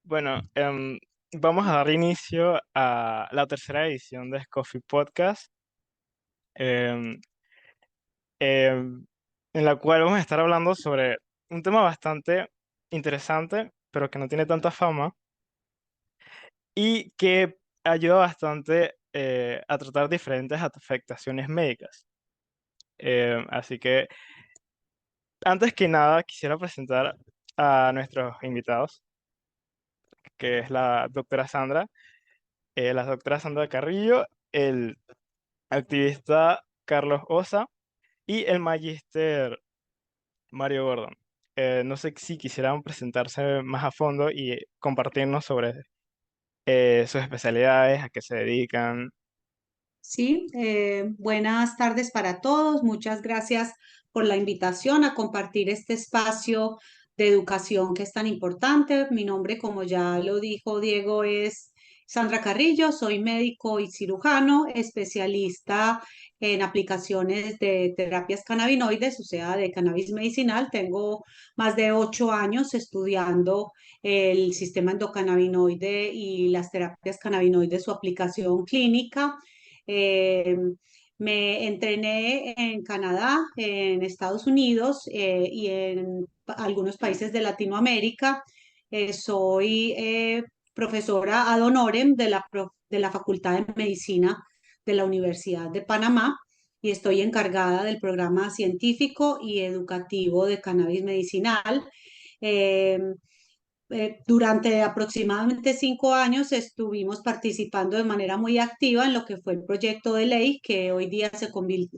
Bueno, vamos a dar inicio a la tercera edición de Coffee Podcast, em, em, en la cual vamos a estar hablando sobre un tema bastante interesante, pero que no tiene tanta fama y que ayuda bastante a tratar diferentes afectaciones médicas. Así que, antes que nada, quisiera presentar a nuestros invitados, que es la doctora Sandra Carrillo, el activista Carlos Osa y el magíster Mario Gordon. No sé si quisieran presentarse más a fondo y compartirnos sobre sus especialidades, a qué se dedican. Sí, buenas tardes para todos. Muchas gracias por la invitación a compartir este espacio de educación que es tan importante. Mi nombre, como ya lo dijo Diego, es Sandra Carrillo. Soy médico y cirujano, especialista en aplicaciones de terapias cannabinoides, o sea, de cannabis medicinal. Tengo más de 8 años estudiando el sistema endocannabinoide y las terapias cannabinoides, su aplicación clínica. Eh, Me entrené en Canadá, en Estados Unidos y en algunos países de Latinoamérica. Soy profesora ad honorem de la Facultad de Medicina de la Universidad de Panamá y estoy encargada del programa científico y educativo de cannabis medicinal. Eh, Durante aproximadamente 5 años estuvimos participando de manera muy activa en lo que fue el proyecto de ley que hoy día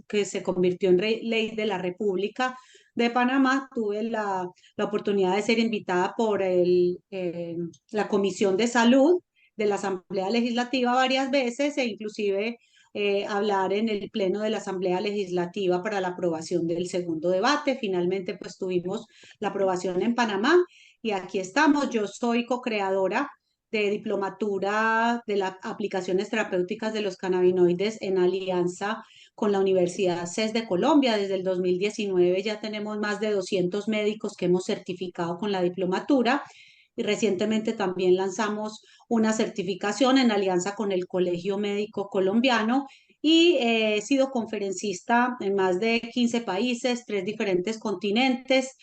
que se convirtió en ley de la República de Panamá. Tuve la oportunidad de ser invitada por la Comisión de Salud de la Asamblea Legislativa varias veces e inclusive hablar en el pleno de la Asamblea Legislativa para la aprobación del segundo debate. Finalmente, pues tuvimos la aprobación en Panamá y aquí estamos. Yo soy co-creadora de diplomatura de las aplicaciones terapéuticas de los cannabinoides en alianza con la Universidad CES de Colombia. Desde el 2019 ya tenemos más de 200 médicos que hemos certificado con la diplomatura y recientemente también lanzamos una certificación en alianza con el Colegio Médico Colombiano y he sido conferencista en más de 15 países, 3 diferentes continentes,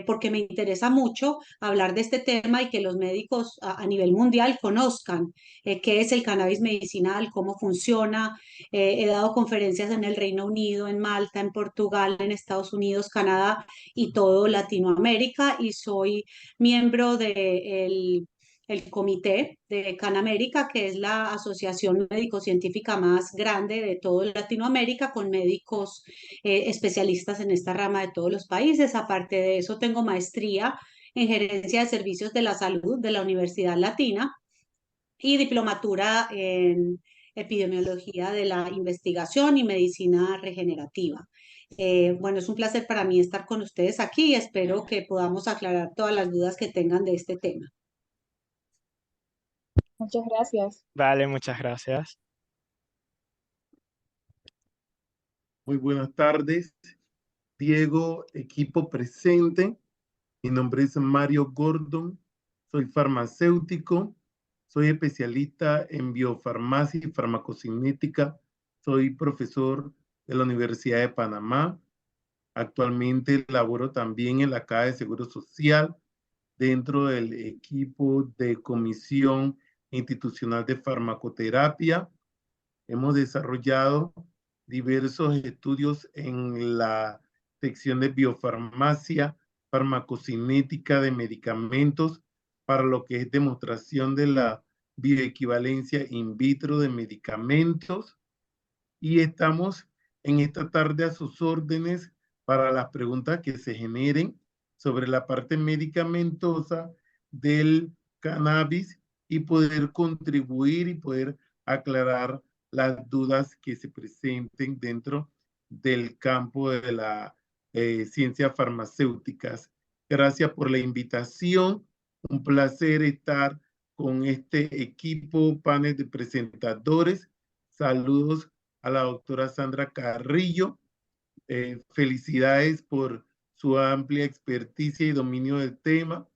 porque me interesa mucho hablar de este tema y que los médicos a nivel mundial conozcan qué es el cannabis medicinal, cómo funciona. He dado conferencias en el Reino Unido, en Malta, en Portugal, en Estados Unidos, Canadá y todo Latinoamérica y soy miembro del el comité de Canamérica, que es la asociación médico-científica más grande de toda Latinoamérica, con médicos especialistas en esta rama de todos los países. Aparte de eso, tengo maestría en gerencia de servicios de la salud de la Universidad Latina y diplomatura en epidemiología de la investigación y medicina regenerativa. Bueno, es un placer para mí estar con ustedes aquí y espero que podamos aclarar todas las dudas que tengan de este tema. Muchas gracias. Vale, muchas gracias. Muy buenas tardes, Diego, equipo presente. Mi nombre es Mario Gordon, soy farmacéutico, soy especialista en biofarmacia y farmacocinética, soy profesor de la Universidad de Panamá. Actualmente laboro también en la Caja de Seguro Social dentro del equipo de Comisión Institucional de Farmacoterapia. Hemos desarrollado diversos estudios en la sección de biofarmacia, farmacocinética de medicamentos, para lo que es demostración de la bioequivalencia in vitro de medicamentos. Y estamos en esta tarde a sus órdenes para las preguntas que se generen sobre la parte medicamentosa del cannabis y poder contribuir y poder aclarar las dudas que se presenten dentro del campo de la ciencias farmacéuticas. Gracias por la invitación. Un placer estar con este equipo, panel de presentadores. Saludos a la doctora Sandra Carrillo. Felicidades por su amplia experticia y dominio del tema.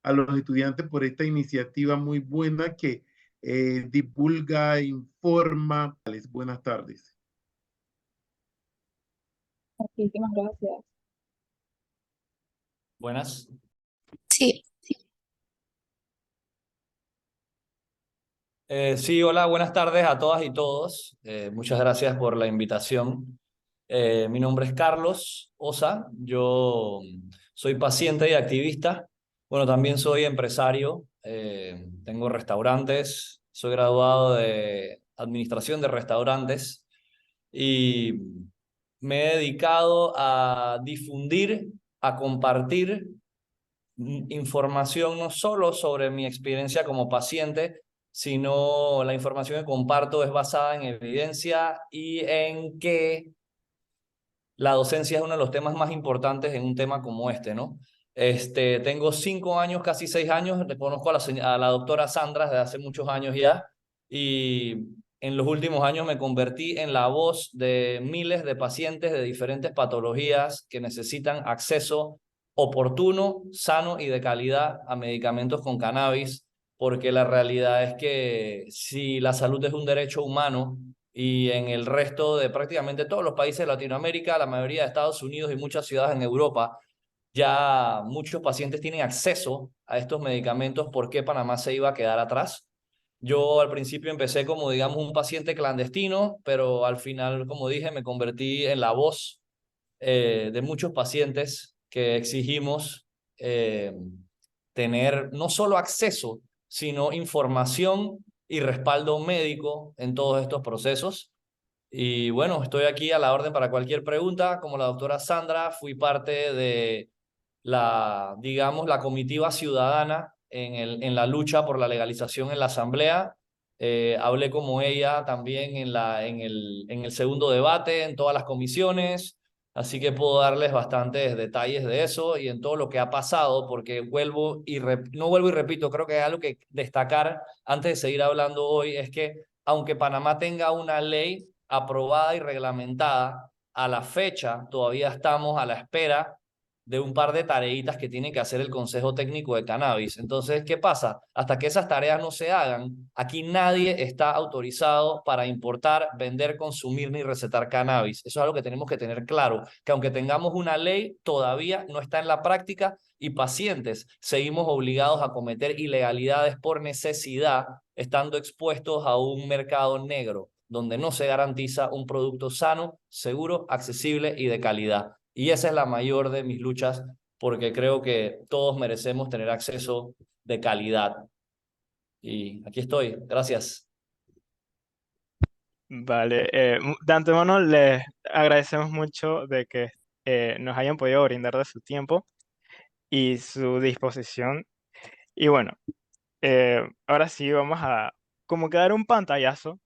A los estudiantes por esta iniciativa muy buena que divulga, informa. Buenas tardes. Muchísimas gracias. Buenas. Sí, Sí, hola, buenas tardes a todas y todos. Muchas gracias por la invitación. Mi nombre es Carlos Osa. Yo soy paciente y activista. Bueno, también soy empresario. Tengo restaurantes. Soy graduado de Administración de Restaurantes y me he dedicado a difundir, a compartir información no solo sobre mi experiencia como paciente, sino la información que comparto es basada en evidencia y en que la docencia es uno de los temas más importantes en un tema como este, ¿no? Tengo 5 años, casi 6 años, conozco a la doctora Sandra desde hace muchos años ya, y en los últimos años me convertí en la voz de miles de pacientes de diferentes patologías que necesitan acceso oportuno, sano y de calidad a medicamentos con cannabis, porque la realidad es que si la salud es un derecho humano, y en el resto de prácticamente todos los países de Latinoamérica, la mayoría de Estados Unidos y muchas ciudades en Europa, ya muchos pacientes tienen acceso a estos medicamentos. ¿Por qué Panamá se iba a quedar atrás? Yo al principio empecé como, digamos, un paciente clandestino, pero al final, como dije, me convertí en la voz de muchos pacientes que exigimos eh, tener no solo acceso, sino información y respaldo médico en todos estos procesos. Y bueno, estoy aquí a la orden para cualquier pregunta. Como la doctora Sandra, fui parte de digamos, la comitiva ciudadana en la lucha por la legalización en la Asamblea. Hablé como ella también en el segundo debate, en todas las comisiones, así que puedo darles bastantes detalles de eso y en todo lo que ha pasado, porque no vuelvo y repito, creo que hay algo que destacar antes de seguir hablando hoy, es que aunque Panamá tenga una ley aprobada y reglamentada, a la fecha todavía estamos a la espera de un par de tareitas que tiene que hacer el Consejo Técnico de Cannabis. Entonces, ¿qué pasa? Hasta que esas tareas no se hagan, aquí nadie está autorizado para importar, vender, consumir ni recetar cannabis. Eso es algo que tenemos que tener claro, que aunque tengamos una ley, todavía no está en la práctica y pacientes seguimos obligados a cometer ilegalidades por necesidad, estando expuestos a un mercado negro donde no se garantiza un producto sano, seguro, accesible y de calidad. Y esa es la mayor de mis luchas, porque creo que todos merecemos tener acceso de calidad. Y aquí estoy. Gracias. Vale, de antemano les agradecemos mucho de que nos hayan podido brindar de su tiempo y su disposición. Y bueno, ahora sí vamos a como que dar un pantallazo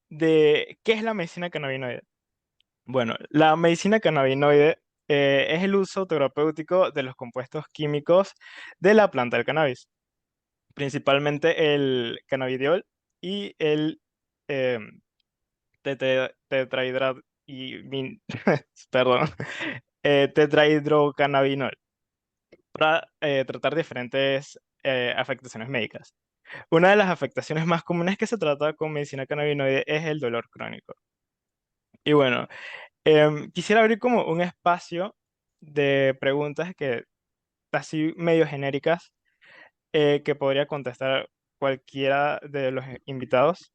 de qué es la medicina cannabinoide. Bueno, la medicina cannabinoide es el uso terapéutico de los compuestos químicos de la planta del cannabis, principalmente el cannabidiol y el eh, tetrahidrat y perdón, tetrahidrocannabinol para tratar diferentes afectaciones médicas. Una de las afectaciones más comunes que se trata con medicina cannabinoide es el dolor crónico. Y bueno, quisiera abrir como un espacio de preguntas que así medio genéricas que podría contestar cualquiera de los invitados.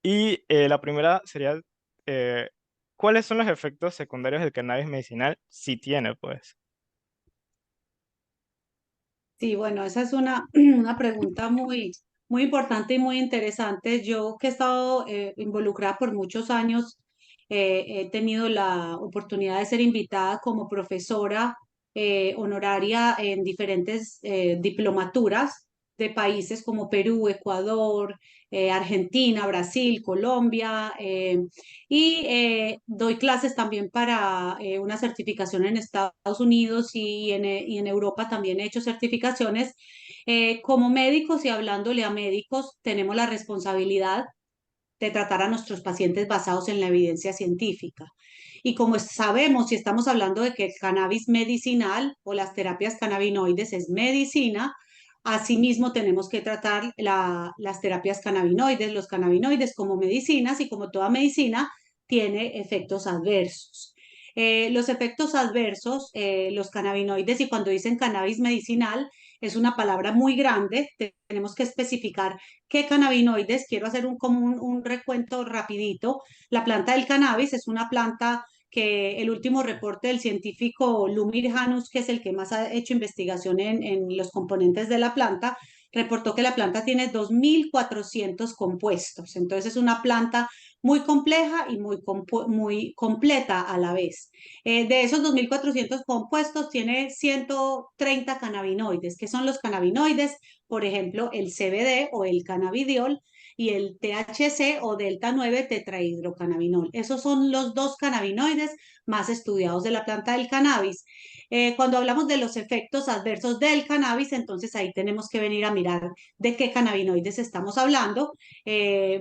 Y la primera sería, eh, ¿cuáles son los efectos secundarios del cannabis medicinal? Si tiene, pues. Sí, bueno, esa es una pregunta muy importante y muy interesante. Yo que he estado involucrada por muchos años, he tenido la oportunidad de ser invitada como profesora honoraria en diferentes diplomaturas de países como Perú, Ecuador, Argentina, Brasil, Colombia, doy clases también para una certificación en Estados Unidos y en Europa también he hecho certificaciones. Como médicos y hablándole a médicos, tenemos la responsabilidad de tratar a nuestros pacientes basados en la evidencia científica. Y como sabemos, si estamos hablando de que el cannabis medicinal o las terapias cannabinoides es medicina, asimismo tenemos que tratar las terapias cannabinoides, los cannabinoides como medicinas, y como toda medicina tiene efectos adversos. Los efectos adversos, los cannabinoides, y cuando dicen cannabis medicinal, es una palabra muy grande, tenemos que especificar qué cannabinoides. Quiero hacer un recuento rapidito. La planta del cannabis es una planta que el último reporte del científico Lumir Janus, que es el que más ha hecho investigación en los componentes de la planta, reportó que la planta tiene 2.400 compuestos. Entonces es una planta muy compleja y muy completa a la vez. De esos 2.400 compuestos, tiene 130 cannabinoides. ¿Qué son los cannabinoides? Por ejemplo, el CBD o el cannabidiol y el THC o delta 9 tetrahidrocannabinol. Esos son los dos cannabinoides más estudiados de la planta del cannabis. Cuando hablamos de los efectos adversos del cannabis, entonces ahí tenemos que venir a mirar de qué cannabinoides estamos hablando,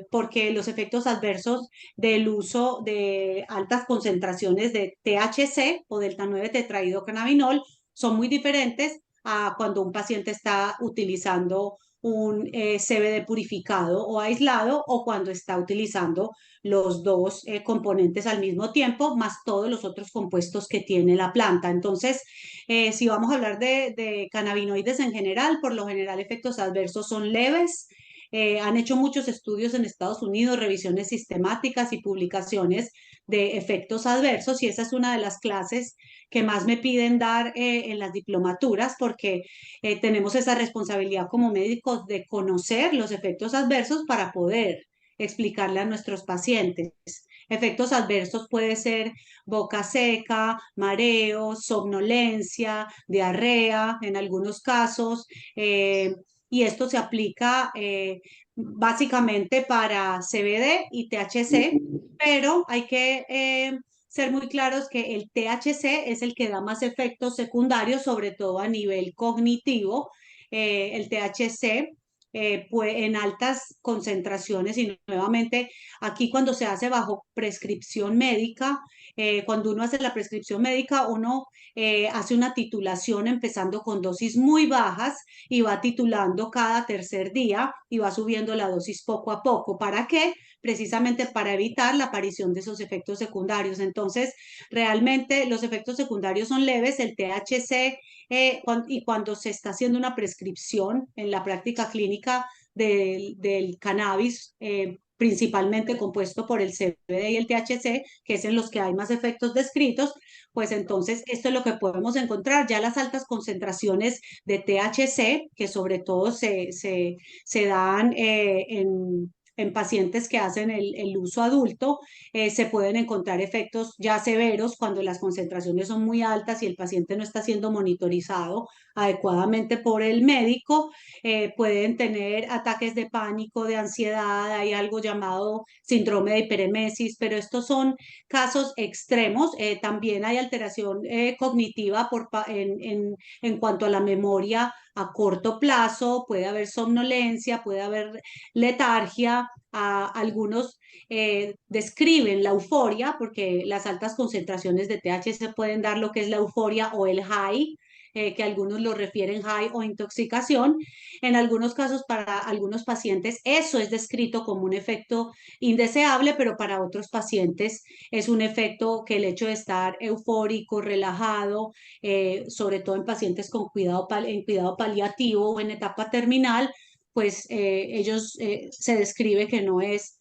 porque los efectos adversos del uso de altas concentraciones de THC o delta 9 tetrahidrocannabinol son muy diferentes a cuando un paciente está utilizando un CBD purificado o aislado, o cuando está utilizando los dos componentes al mismo tiempo, más todos los otros compuestos que tiene la planta. Entonces, si vamos a hablar de cannabinoides en general, por lo general efectos adversos son leves. Han hecho muchos estudios en Estados Unidos, revisiones sistemáticas y publicaciones de efectos adversos, y esa es una de las clases que más me piden dar en las diplomaturas, porque tenemos esa responsabilidad como médicos de conocer los efectos adversos para poder explicarle a nuestros pacientes. Efectos adversos puede ser boca seca, mareo, somnolencia, diarrea en algunos casos, y esto se aplica básicamente para CBD y THC, pero hay que ser muy claros que el THC es el que da más efectos secundarios, sobre todo a nivel cognitivo. El THC en altas concentraciones, y nuevamente aquí cuando se hace bajo prescripción médica, cuando uno hace la prescripción médica, uno hace una titulación empezando con dosis muy bajas y va titulando cada tercer día y va subiendo la dosis poco a poco. ¿Para qué? Precisamente para evitar la aparición de esos efectos secundarios. Entonces, realmente los efectos secundarios son leves. El THC, y cuando se está haciendo una prescripción en la práctica clínica del cannabis, principalmente compuesto por el CBD y el THC, que es en los que hay más efectos descritos, pues entonces esto es lo que podemos encontrar. Ya las altas concentraciones de THC, que sobre todo se dan en pacientes que hacen el uso adulto, se pueden encontrar efectos ya severos cuando las concentraciones son muy altas y el paciente no está siendo monitorizado adecuadamente por el médico. Pueden tener ataques de pánico, de ansiedad, hay algo llamado síndrome de hiperemesis, pero estos son casos extremos. También hay alteración cognitiva en cuanto a la memoria a corto plazo, puede haber somnolencia, puede haber letargia. Algunos describen la euforia, porque las altas concentraciones de THC pueden dar lo que es la euforia o el high, que algunos lo refieren high o intoxicación. En algunos casos, para algunos pacientes, eso es descrito como un efecto indeseable, pero para otros pacientes es un efecto que el hecho de estar eufórico, relajado, sobre todo en pacientes con en cuidado paliativo o en etapa terminal, pues ellos se describe que no es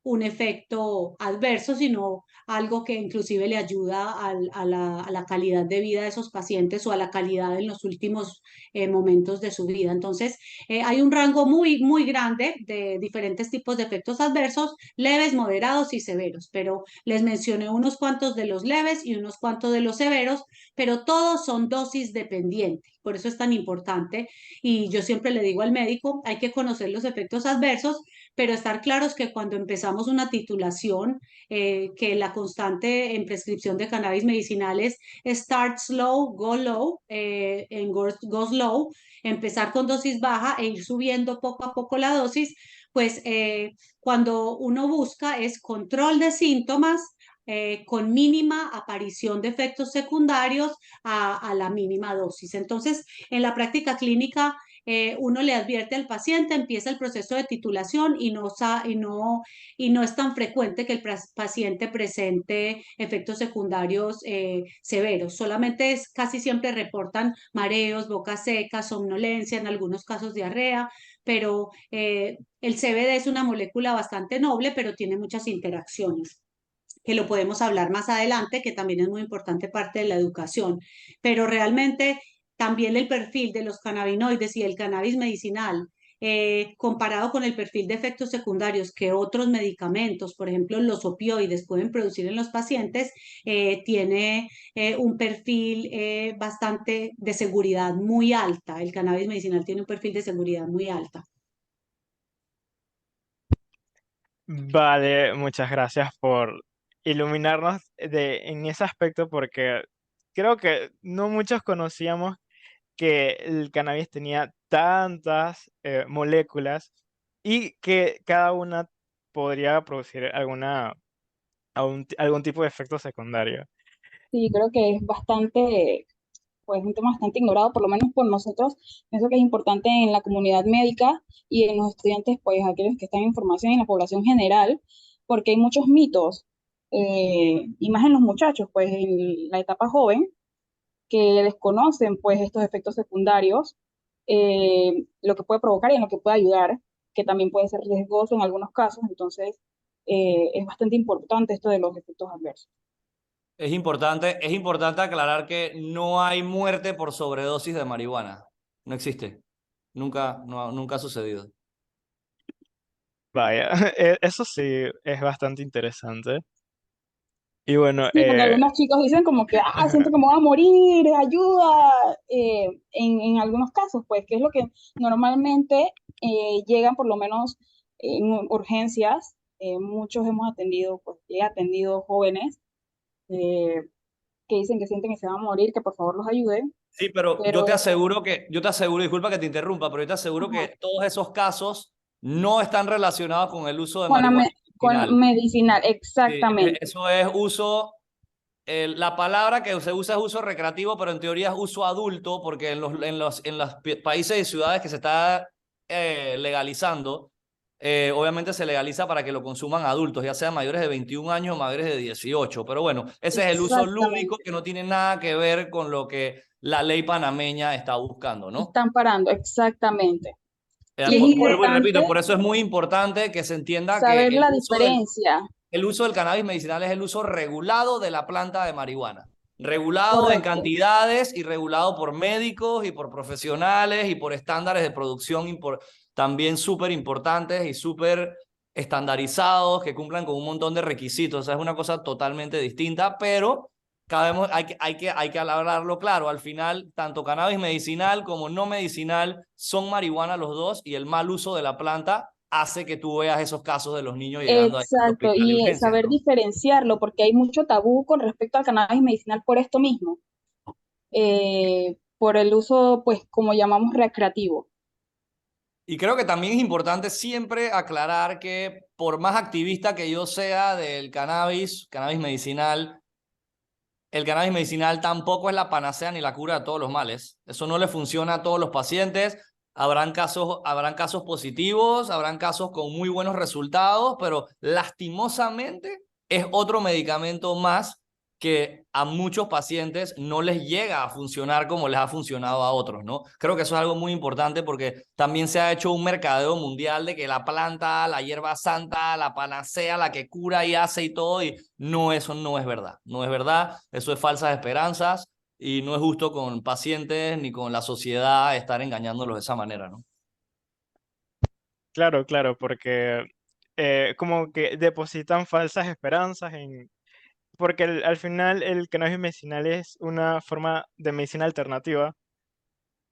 un efecto adverso, sino algo que inclusive le ayuda a la calidad de vida de esos pacientes o a la calidad en los últimos momentos de su vida. Entonces, hay un rango muy, muy grande de diferentes tipos de efectos adversos, leves, moderados y severos, pero les mencioné unos cuantos de los leves y unos cuantos de los severos, pero todos son dosis dependientes. Por eso es tan importante, y yo siempre le digo al médico, hay que conocer los efectos adversos, pero estar claros que cuando empezamos una titulación, que la constante en prescripción de cannabis medicinales es start slow, go low, go slow, empezar con dosis baja e ir subiendo poco a poco la dosis, pues cuando uno busca es control de síntomas con mínima aparición de efectos secundarios a la mínima dosis. Entonces, en la práctica clínica, uno le advierte al paciente, empieza el proceso de titulación y no es tan frecuente que el paciente presente efectos secundarios severos. Solamente casi siempre reportan mareos, boca seca, somnolencia, en algunos casos diarrea, pero el CBD es una molécula bastante noble, pero tiene muchas interacciones que lo podemos hablar más adelante, que también es muy importante parte de la educación. Pero realmente también el perfil de los cannabinoides y el cannabis medicinal, comparado con el perfil de efectos secundarios que otros medicamentos, por ejemplo los opioides, pueden producir en los pacientes, tiene un perfil bastante de seguridad muy alta. El cannabis medicinal tiene un perfil de seguridad muy alta. Vale, muchas gracias por iluminarnos en ese aspecto porque creo que no muchos conocíamos que el cannabis tenía tantas moléculas y que cada una podría producir algún tipo de efecto secundario. Sí, creo que es bastante, pues un tema bastante ignorado, por lo menos por nosotros. Pienso que es importante en la comunidad médica y en los estudiantes, pues aquellos que están en formación y en la población general, porque hay muchos mitos, y más en los muchachos, pues en la etapa joven, que desconocen pues estos efectos secundarios, lo que puede provocar y en lo que puede ayudar, que también puede ser riesgoso en algunos casos. Entonces, es bastante importante esto de los efectos adversos. Es importante aclarar que no hay muerte por sobredosis de marihuana. No existe. Nunca, no, nunca ha sucedido. Vaya, eso sí es bastante interesante. Y bueno, Sí, porque algunos chicos dicen como que, siento que me voy a morir, ayuda, en algunos casos, pues, que es lo que normalmente llegan por lo menos en urgencias. Muchos hemos atendido, pues, he atendido jóvenes eh, que dicen que sienten que se van a morir, que por favor los ayuden, Sí, pero pero yo te aseguro, disculpa que te interrumpa, pero yo te aseguro ajá, que todos esos casos no están relacionados con el uso de con marihuana medicinal. con medicinal, Sí, exactamente, eso es uso, la palabra que se usa es uso recreativo, pero en teoría es uso adulto, porque en los países y ciudades que se está legalizando, obviamente se legaliza para que lo consuman adultos, ya sean mayores de 21 años o mayores de 18. Pero bueno, ese es el uso lúdico exactamente. que no tiene nada que ver con lo que la ley panameña está buscando, ¿no? Están parando, exactamente. Y es Vuelvo y repito, importante por eso es muy importante que se entienda que saber la diferencia. el uso del cannabis medicinal es el uso regulado de la planta de marihuana. Regulado en Correcto. cantidades y regulado por médicos y por profesionales y por estándares de producción también súper importantes y súper estandarizados que cumplan con un montón de requisitos. O sea, es una cosa totalmente distinta, pero hay que hablarlo claro. Al final, tanto cannabis medicinal como no medicinal son marihuana los dos, y el mal uso de la planta hace que tú veas esos casos de los niños llegando ahí al Exacto. hospital de Y urgencias, saber ¿no? diferenciarlo, porque hay mucho tabú con respecto al cannabis medicinal por esto mismo, por el uso, pues, como llamamos recreativo. Y creo que también es importante siempre aclarar que por más activista que yo sea del cannabis medicinal, el cannabis medicinal tampoco es la panacea ni la cura de todos los males. Eso no le funciona a todos los pacientes. Habrán casos positivos, habrán casos con muy buenos resultados, pero lastimosamente es otro medicamento más que a muchos pacientes no les llega a funcionar como les ha funcionado a otros, ¿no? Creo que eso es algo muy importante porque también se ha hecho un mercadeo mundial de que la planta, la hierba santa, la panacea, la que cura y hace y todo, y no, eso no es verdad. No es verdad, eso es falsas esperanzas y no es justo con pacientes ni con la sociedad estar engañándolos de esa manera, ¿no? Claro, claro, porque como que depositan falsas esperanzas porque al final el cannabis medicinal es una forma de medicina alternativa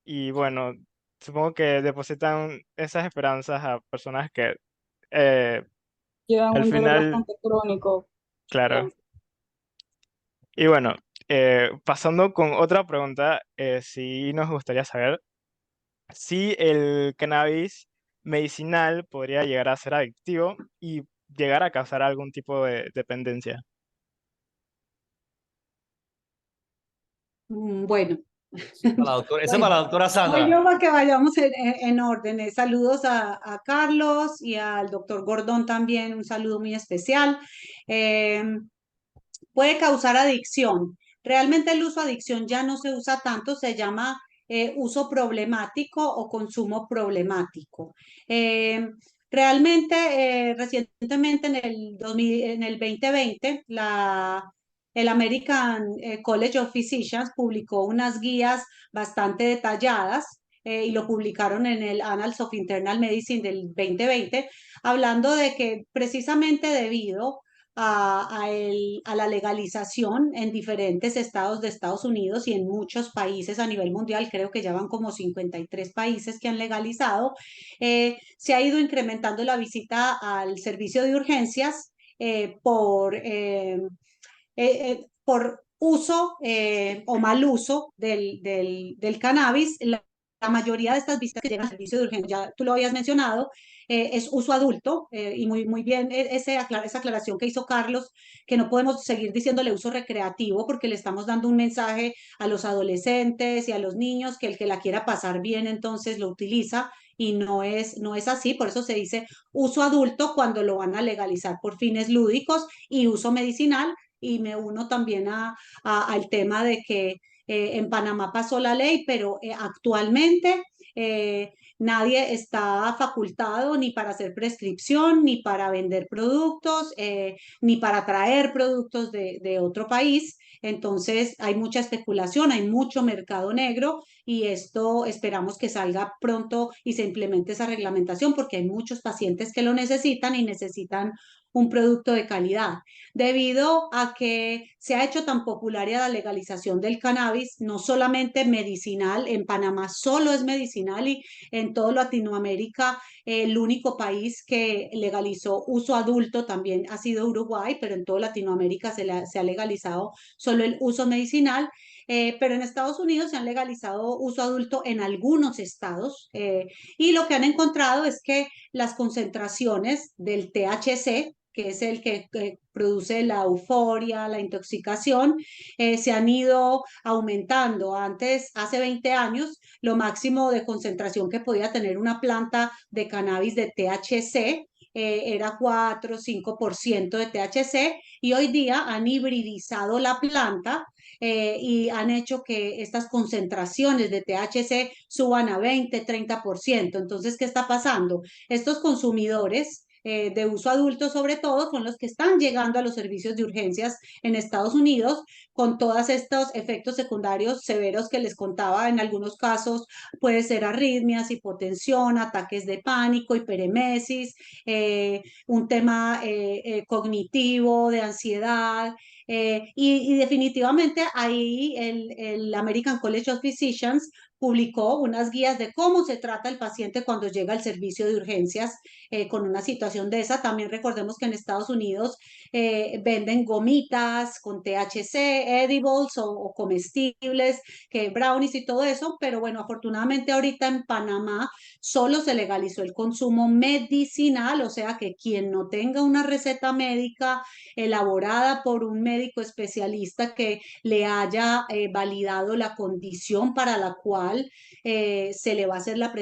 y bueno, supongo que depositan esas esperanzas a personas que eh, Llevan al un dolor final, bastante crónico. claro. Bien. Y bueno, pasando con otra pregunta, sí nos gustaría saber si el cannabis medicinal podría llegar a ser adictivo y llegar a causar algún tipo de dependencia? Bueno, Esa es bueno, para la doctora voy Sandra. yo para que vayamos en orden. Saludos a Carlos y al doctor Gordón también, un saludo muy especial. Eh, Puede causar adicción. Realmente el uso adicción ya no se usa tanto, se llama uso problemático o consumo problemático. Eh, Realmente, recientemente en el 2020, el American College of Physicians publicó unas guías bastante detalladas y lo publicaron en el Annals of Internal Medicine del 2020, hablando de que precisamente debido a la legalización en diferentes estados de Estados Unidos y en muchos países a nivel mundial, creo que ya van como 53 países que han legalizado, se ha ido incrementando la visita al servicio de urgencias por uso o mal uso del cannabis. La mayoría de estas visitas que llegan al servicio de urgencia, ya tú lo habías mencionado, es uso adulto y muy bien esa aclaración que hizo Carlos, que no podemos seguir diciéndole uso recreativo porque le estamos dando un mensaje a los adolescentes y a los niños que el que la quiera pasar bien entonces lo utiliza y no es así, por eso se dice uso adulto cuando lo van a legalizar por fines lúdicos y uso medicinal y me uno también al tema de que en Panamá pasó la ley, pero actualmente nadie está facultado ni para hacer prescripción, ni para vender productos, ni para traer productos de otro país. Entonces hay mucha especulación, hay mucho mercado negro y esto esperamos que salga pronto y se implemente esa reglamentación porque hay muchos pacientes que lo necesitan y necesitan un producto de calidad. Debido a que se ha hecho tan popular la legalización del cannabis, no solamente medicinal, en Panamá solo es medicinal y en toda Latinoamérica el único país que legalizó uso adulto también ha sido Uruguay, pero en toda Latinoamérica se ha legalizado solo el uso medicinal. Pero en Estados Unidos se han legalizado uso adulto en algunos estados y lo que han encontrado es que las concentraciones del THC, que es el que produce la euforia, la intoxicación, se han ido aumentando. Antes, hace 20 años, lo máximo de concentración que podía tener una planta de cannabis de THC era 4 o 5% de THC y hoy día han hibridizado la planta y han hecho que estas concentraciones de THC suban a 20-30%. Entonces, ¿qué está pasando? Estos consumidores de uso adulto sobre todo son los que están llegando a los servicios de urgencias en Estados Unidos con todos estos efectos secundarios severos que les contaba. En algunos casos puede ser arritmias, hipotensión, ataques de pánico, hiperemesis, un tema cognitivo, de ansiedad. Y definitivamente ahí el American College of Physicians publicó unas guías de cómo se trata el paciente cuando llega al servicio de urgencias con una situación de esa. También recordemos que en Estados Unidos venden gomitas con THC, edibles o comestibles, que brownies y todo eso, pero bueno, afortunadamente ahorita en Panamá solo se legalizó el consumo medicinal, o sea que quien no tenga una receta médica elaborada por un médico especialista que le haya validado la condición para la cual se le va a hacer la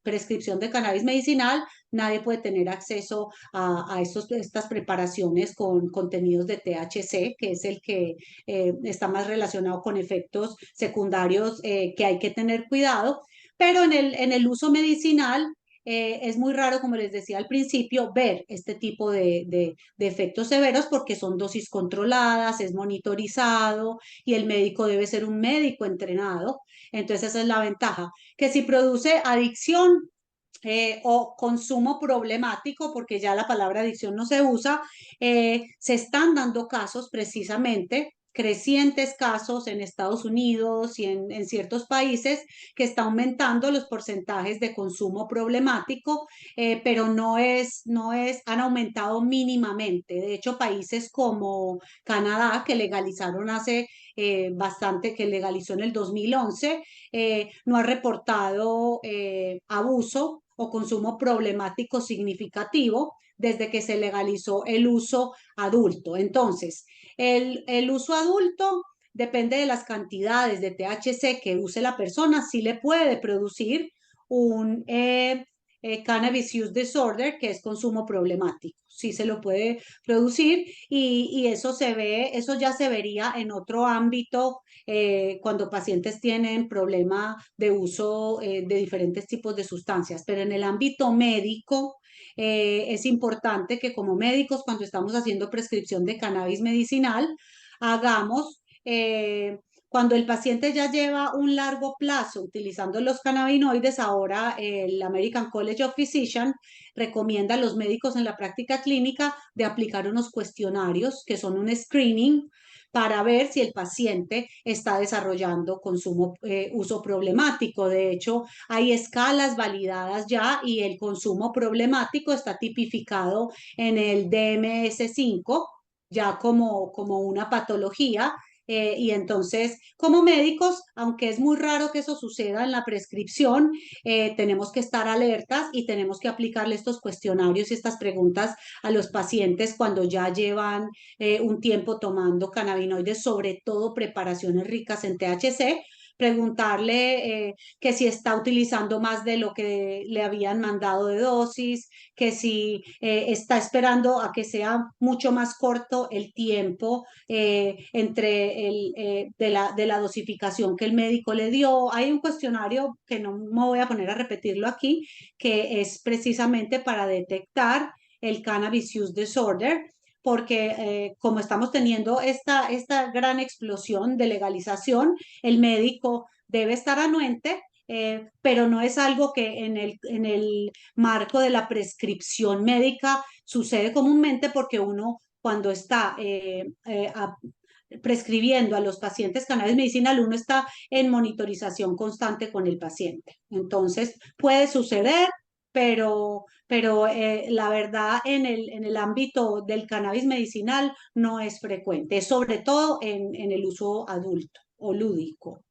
prescripción de cannabis medicinal, nadie puede tener acceso a estas preparaciones con contenidos de THC, que es el que está más relacionado con efectos secundarios que hay que tener cuidado. Pero en el uso medicinal es muy raro, como les decía al principio, ver este tipo de efectos severos porque son dosis controladas, es monitorizado y el médico debe ser un médico entrenado. Entonces esa es la ventaja, que si produce adicción, o consumo problemático, porque ya la palabra adicción no se usa, se están dando casos precisamente, crecientes casos en Estados Unidos y en ciertos países que está aumentando los porcentajes de consumo problemático, pero han aumentado mínimamente. De hecho, países como Canadá, que legalizaron hace bastante, que legalizó en el 2011, no ha reportado abuso o consumo problemático significativo desde que se legalizó el uso adulto. Entonces, el uso adulto depende de las cantidades de THC que use la persona, sí le puede producir un cannabis use disorder, que es consumo problemático. Sí se lo puede producir y eso se ve, eso ya se vería en otro ámbito cuando pacientes tienen problema de uso de diferentes tipos de sustancias, pero en el ámbito médico es importante que como médicos cuando estamos haciendo prescripción de cannabis medicinal hagamos cuando el paciente ya lleva un largo plazo utilizando los cannabinoides, ahora el American College of Physicians recomienda a los médicos en la práctica clínica de aplicar unos cuestionarios que son un screening para ver si el paciente está desarrollando uso problemático. De hecho, hay escalas validadas ya y el consumo problemático está tipificado en el DMS-5 ya como una patología y entonces, como médicos, aunque es muy raro que eso suceda en la prescripción, tenemos que estar alertas y tenemos que aplicarle estos cuestionarios y estas preguntas a los pacientes cuando ya llevan un tiempo tomando cannabinoides, sobre todo preparaciones ricas en THC, preguntarle que si está utilizando más de lo que le habían mandado de dosis, que si está esperando a que sea mucho más corto el tiempo entre de la dosificación que el médico le dio. Hay un cuestionario que no me voy a poner a repetirlo aquí, que es precisamente para detectar el cannabis use disorder, porque como estamos teniendo esta gran explosión de legalización, el médico debe estar anuente, pero no es algo que en el marco de la prescripción médica sucede comúnmente porque uno cuando está prescribiendo a los pacientes cannabis medicinal, uno está en monitorización constante con el paciente. Entonces, puede suceder, pero la verdad en el ámbito del cannabis medicinal no es frecuente, sobre todo en el uso adulto o lúdico.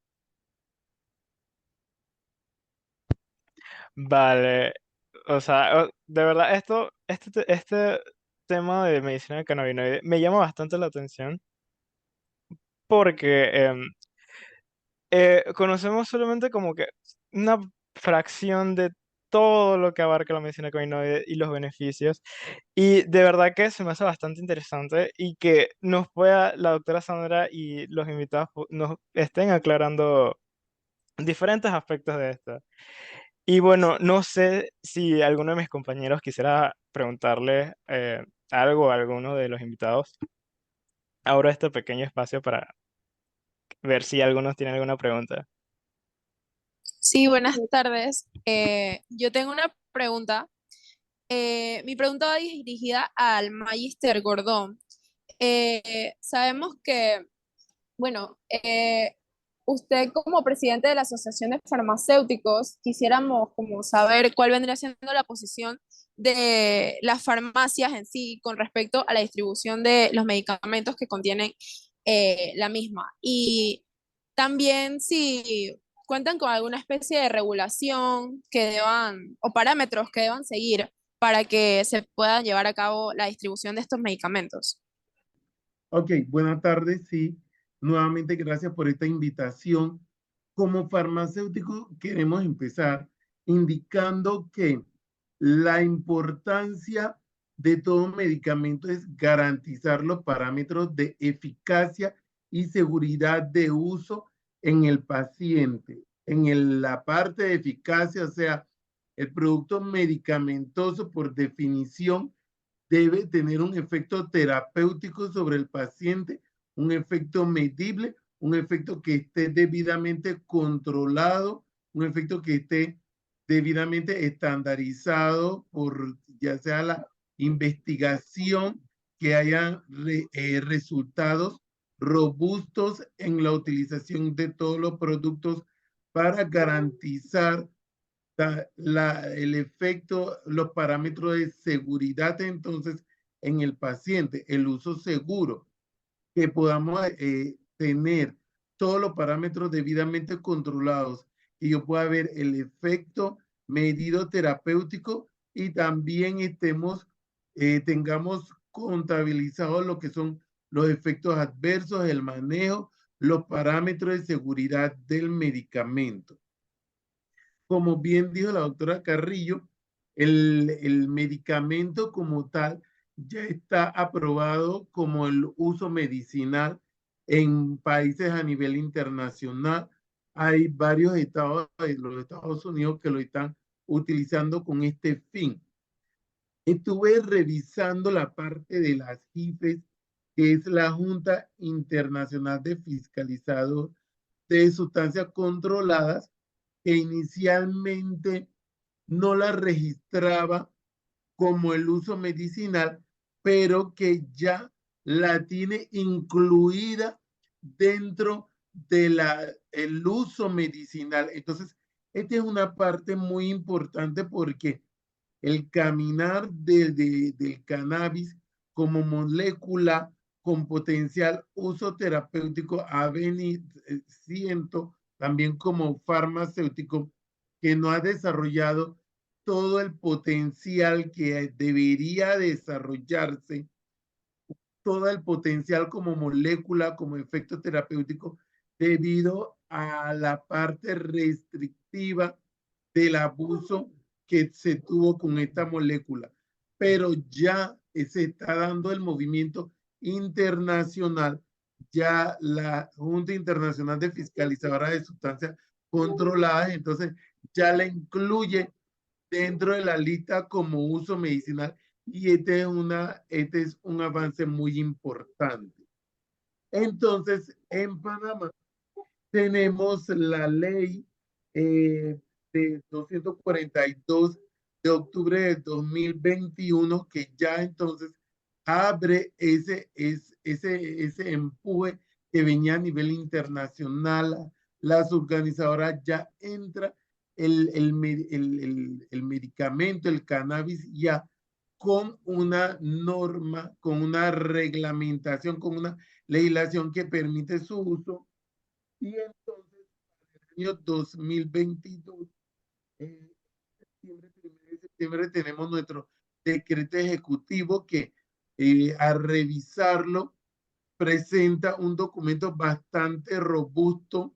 Vale, o sea, de verdad, este tema de medicina cannabinoide me llama bastante la atención porque conocemos solamente como que una fracción de todo lo que abarca la medicina cannabinoide y los beneficios. Y de verdad que se me hace bastante interesante y que nos pueda la doctora Sandra y los invitados nos estén aclarando diferentes aspectos de esto. Y bueno, no sé si alguno de mis compañeros quisiera preguntarle algo a alguno de los invitados. Ahora este pequeño espacio para ver si algunos tienen alguna pregunta. Sí, buenas tardes. Yo tengo una pregunta. Mi pregunta va dirigida al Magister Gordón. Sabemos que, bueno, usted como presidente de la Asociación de Farmacéuticos, quisiéramos como saber cuál vendría siendo la posición de las farmacias en sí con respecto a la distribución de los medicamentos que contienen la misma. Y también si cuentan con alguna especie de regulación que deban, o parámetros que deban seguir para que se pueda llevar a cabo la distribución de estos medicamentos. Ok, buenas tardes, sí. Nuevamente, gracias por esta invitación. Como farmacéutico, queremos empezar indicando que la importancia de todo medicamento es garantizar los parámetros de eficacia y seguridad de uso en el paciente. La parte de eficacia, o sea, el producto medicamentoso por definición debe tener un efecto terapéutico sobre el paciente, un efecto medible, un efecto que esté debidamente controlado, un efecto que esté debidamente estandarizado por ya sea la investigación, que haya resultados robustos en la utilización de todos los productos para garantizar el efecto, los parámetros de seguridad entonces en el paciente, el uso seguro, que podamos tener todos los parámetros debidamente controlados y yo pueda ver el efecto medido terapéutico y también tengamos contabilizado lo que son los efectos adversos, el manejo, los parámetros de seguridad del medicamento. Como bien dijo la doctora Carrillo, el medicamento como tal ya está aprobado como el uso medicinal en países a nivel internacional. Hay varios estados de los Estados Unidos que lo están utilizando con este fin. Estuve revisando la parte de las JIFES, que es la Junta Internacional de Fiscalizadores de Sustancias Controladas, que inicialmente no la registraba como el uso medicinal, pero que ya la tiene incluida dentro de el uso medicinal. Entonces, esta es una parte muy importante porque el caminar del cannabis como molécula con potencial uso terapéutico ha venido siendo también como farmacéutico que no ha desarrollado todo el potencial que debería desarrollarse, todo el potencial como molécula, como efecto terapéutico, debido a la parte restrictiva del abuso que se tuvo con esta molécula. Pero ya se está dando el movimiento internacional, ya la Junta Internacional de Fiscalizadora de Sustancias Controladas, entonces ya la incluye dentro de la lista como uso medicinal y este es un avance muy importante. Entonces, en Panamá tenemos la ley de 242 de octubre de 2021 que ya entonces abre ese empuje que venía a nivel internacional. Las organizadoras ya entra el medicamento, el cannabis ya con una norma, con una reglamentación, con una legislación que permite su uso. Y entonces, en el año 2022, de septiembre, tenemos nuestro decreto ejecutivo que a revisarlo presenta un documento bastante robusto,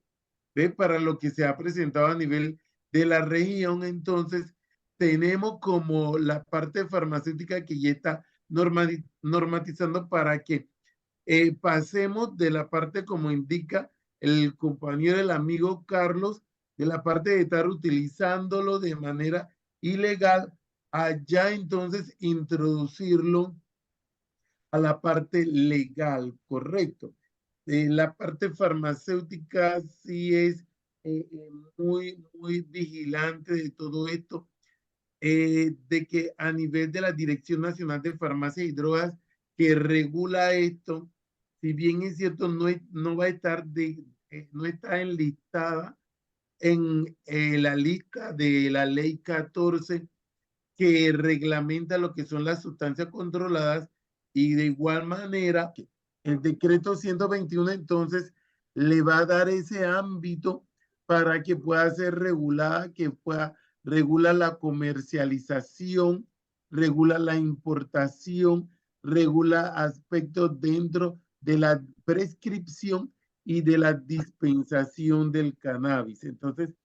¿ve? Para lo que se ha presentado a nivel de la región. Entonces, tenemos como la parte farmacéutica que ya está normatizando para que pasemos de la parte como indica el compañero, el amigo Carlos, de la parte de estar utilizándolo de manera ilegal, allá entonces introducirlo a la parte legal, correcto. La parte farmacéutica sí es muy vigilante de todo esto, de que a nivel de la Dirección Nacional de Farmacia y Drogas que regula esto, si bien es cierto, no va a estar no está enlistada en la lista de la ley 14 que reglamenta lo que son las sustancias controladas y de igual manera el decreto 121 entonces le va a dar ese ámbito para que pueda ser regulada, que pueda regular la comercialización, regula la importación, regula aspectos dentro de la prescripción y de la dispensación del cannabis. Entonces,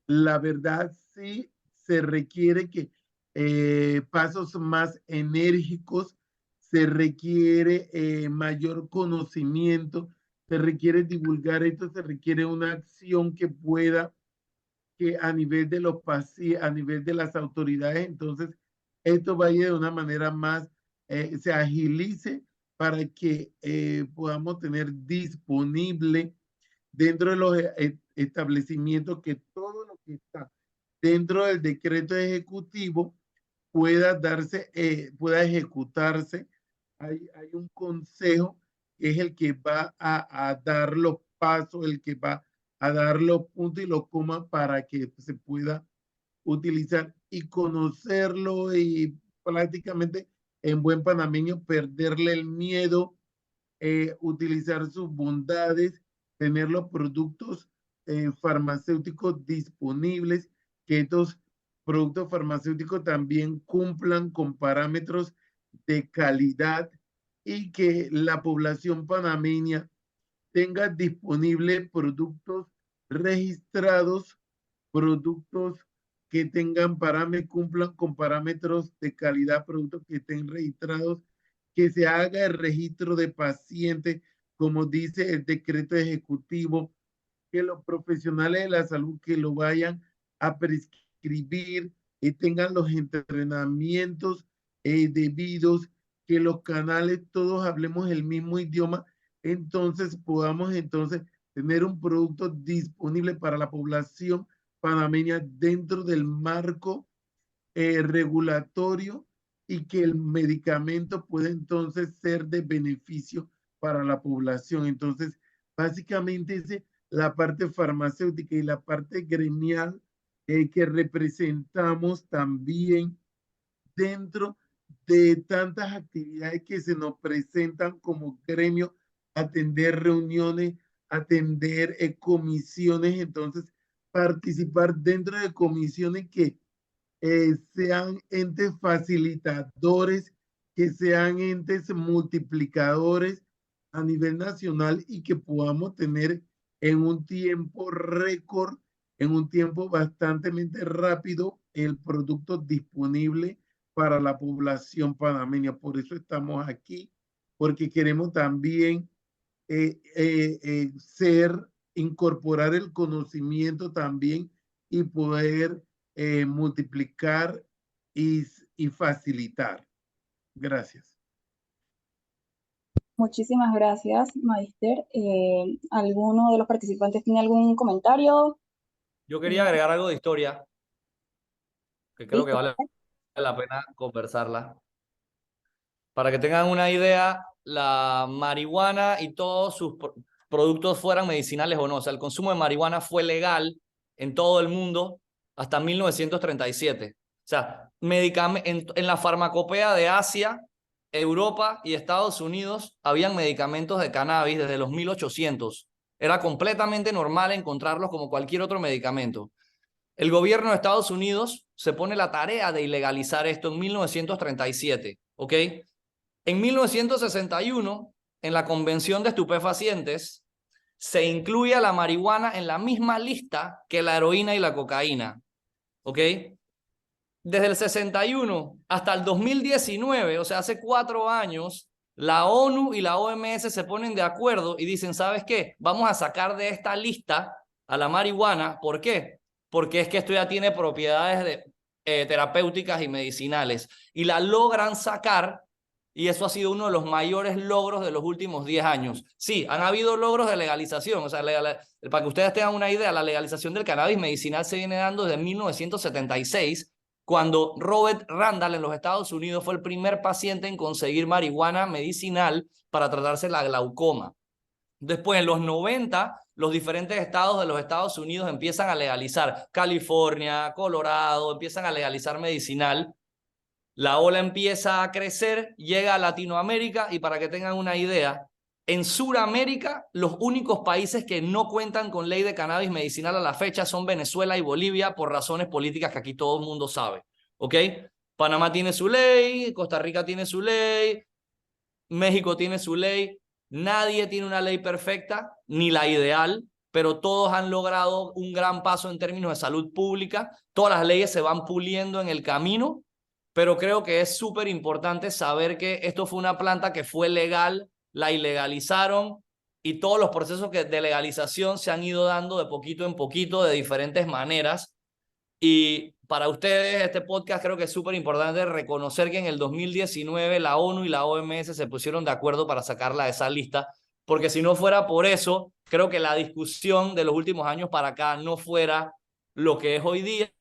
la verdad sí se requiere que pasos más enérgicos, se requiere mayor conocimiento, se requiere divulgar esto, se requiere una acción que pueda, que a nivel de los pacientes, a nivel de las autoridades, entonces esto vaya de una manera más, se agilice para que podamos tener disponible dentro de los establecimientos que todo lo que está dentro del decreto ejecutivo pueda pueda ejecutarse. Hay un consejo que es el que va a dar los pasos, el que va a dar los puntos y los comas para que se pueda utilizar y conocerlo y prácticamente en buen panameño perderle el miedo, utilizar sus bondades, tener los productos farmacéuticos disponibles que estos productos farmacéuticos también cumplan con parámetros de calidad y que la población panameña tenga disponibles productos registrados, productos que tengan parámetros, cumplan con parámetros de calidad, productos que estén registrados, que se haga el registro de pacientes, como dice el decreto ejecutivo, que los profesionales de la salud que lo vayan a prescribir y tengan los entrenamientos debidos, que los canales todos hablemos el mismo idioma, entonces podamos entonces tener un producto disponible para la población panameña dentro del marco regulatorio y que el medicamento pueda entonces ser de beneficio para la población. Entonces, básicamente es la parte farmacéutica y la parte gremial que representamos también dentro de tantas actividades que se nos presentan como gremio, atender reuniones, atender comisiones, entonces participar dentro de comisiones que sean entes facilitadores, que sean entes multiplicadores a nivel nacional y que podamos tener en un tiempo récord, en un tiempo bastante rápido, el producto disponible para la población panameña. Por eso estamos aquí, porque queremos también incorporar el conocimiento también y poder multiplicar y facilitar. Gracias. Muchísimas gracias, Magister. ¿Alguno de los participantes tiene algún comentario? Yo quería agregar algo de historia, que creo que Listo. vale la pena conversarla. Para que tengan una idea, la marihuana y todos sus productos fueran medicinales o no. O sea, el consumo de marihuana fue legal en todo el mundo hasta 1937. O sea, en la farmacopea de Asia, Europa y Estados Unidos habían medicamentos de cannabis desde los 1800. Era completamente normal encontrarlos como cualquier otro medicamento. El gobierno de Estados Unidos se pone la tarea de ilegalizar esto en 1937, ¿ok? En 1961, en la Convención de Estupefacientes, se incluye a la marihuana en la misma lista que la heroína y la cocaína, ¿ok? Desde el 61 hasta el 2019, o sea, hace 4 años, la ONU y la OMS se ponen de acuerdo y dicen, ¿sabes qué? Vamos a sacar de esta lista a la marihuana. ¿Por qué? Porque es que esto ya tiene propiedades terapéuticas y medicinales. Y la logran sacar, y eso ha sido uno de los mayores logros de los últimos 10 años. Sí, han habido logros de legalización. O sea, para que ustedes tengan una idea, la legalización del cannabis medicinal se viene dando desde 1976, cuando Robert Randall en los Estados Unidos fue el primer paciente en conseguir marihuana medicinal para tratarse la glaucoma. Después, en los 90, los diferentes estados de los Estados Unidos empiezan a legalizar. California, Colorado, empiezan a legalizar medicinal. La ola empieza a crecer, llega a Latinoamérica y para que tengan una idea, en Sudamérica los únicos países que no cuentan con ley de cannabis medicinal a la fecha son Venezuela y Bolivia por razones políticas que aquí todo el mundo sabe, ¿ok? Panamá tiene su ley, Costa Rica tiene su ley, México tiene su ley. Nadie tiene una ley perfecta, ni la ideal, pero todos han logrado un gran paso en términos de salud pública. Todas las leyes se van puliendo en el camino, pero creo que es súper importante saber que esto fue una planta que fue legal, la ilegalizaron y todos los procesos de legalización se han ido dando de poquito en poquito de diferentes maneras. Y para ustedes este podcast creo que es súper importante reconocer que en el 2019 la ONU y la OMS se pusieron de acuerdo para sacarla de esa lista, porque si no fuera por eso, creo que la discusión de los últimos años para acá no fuera lo que es hoy día.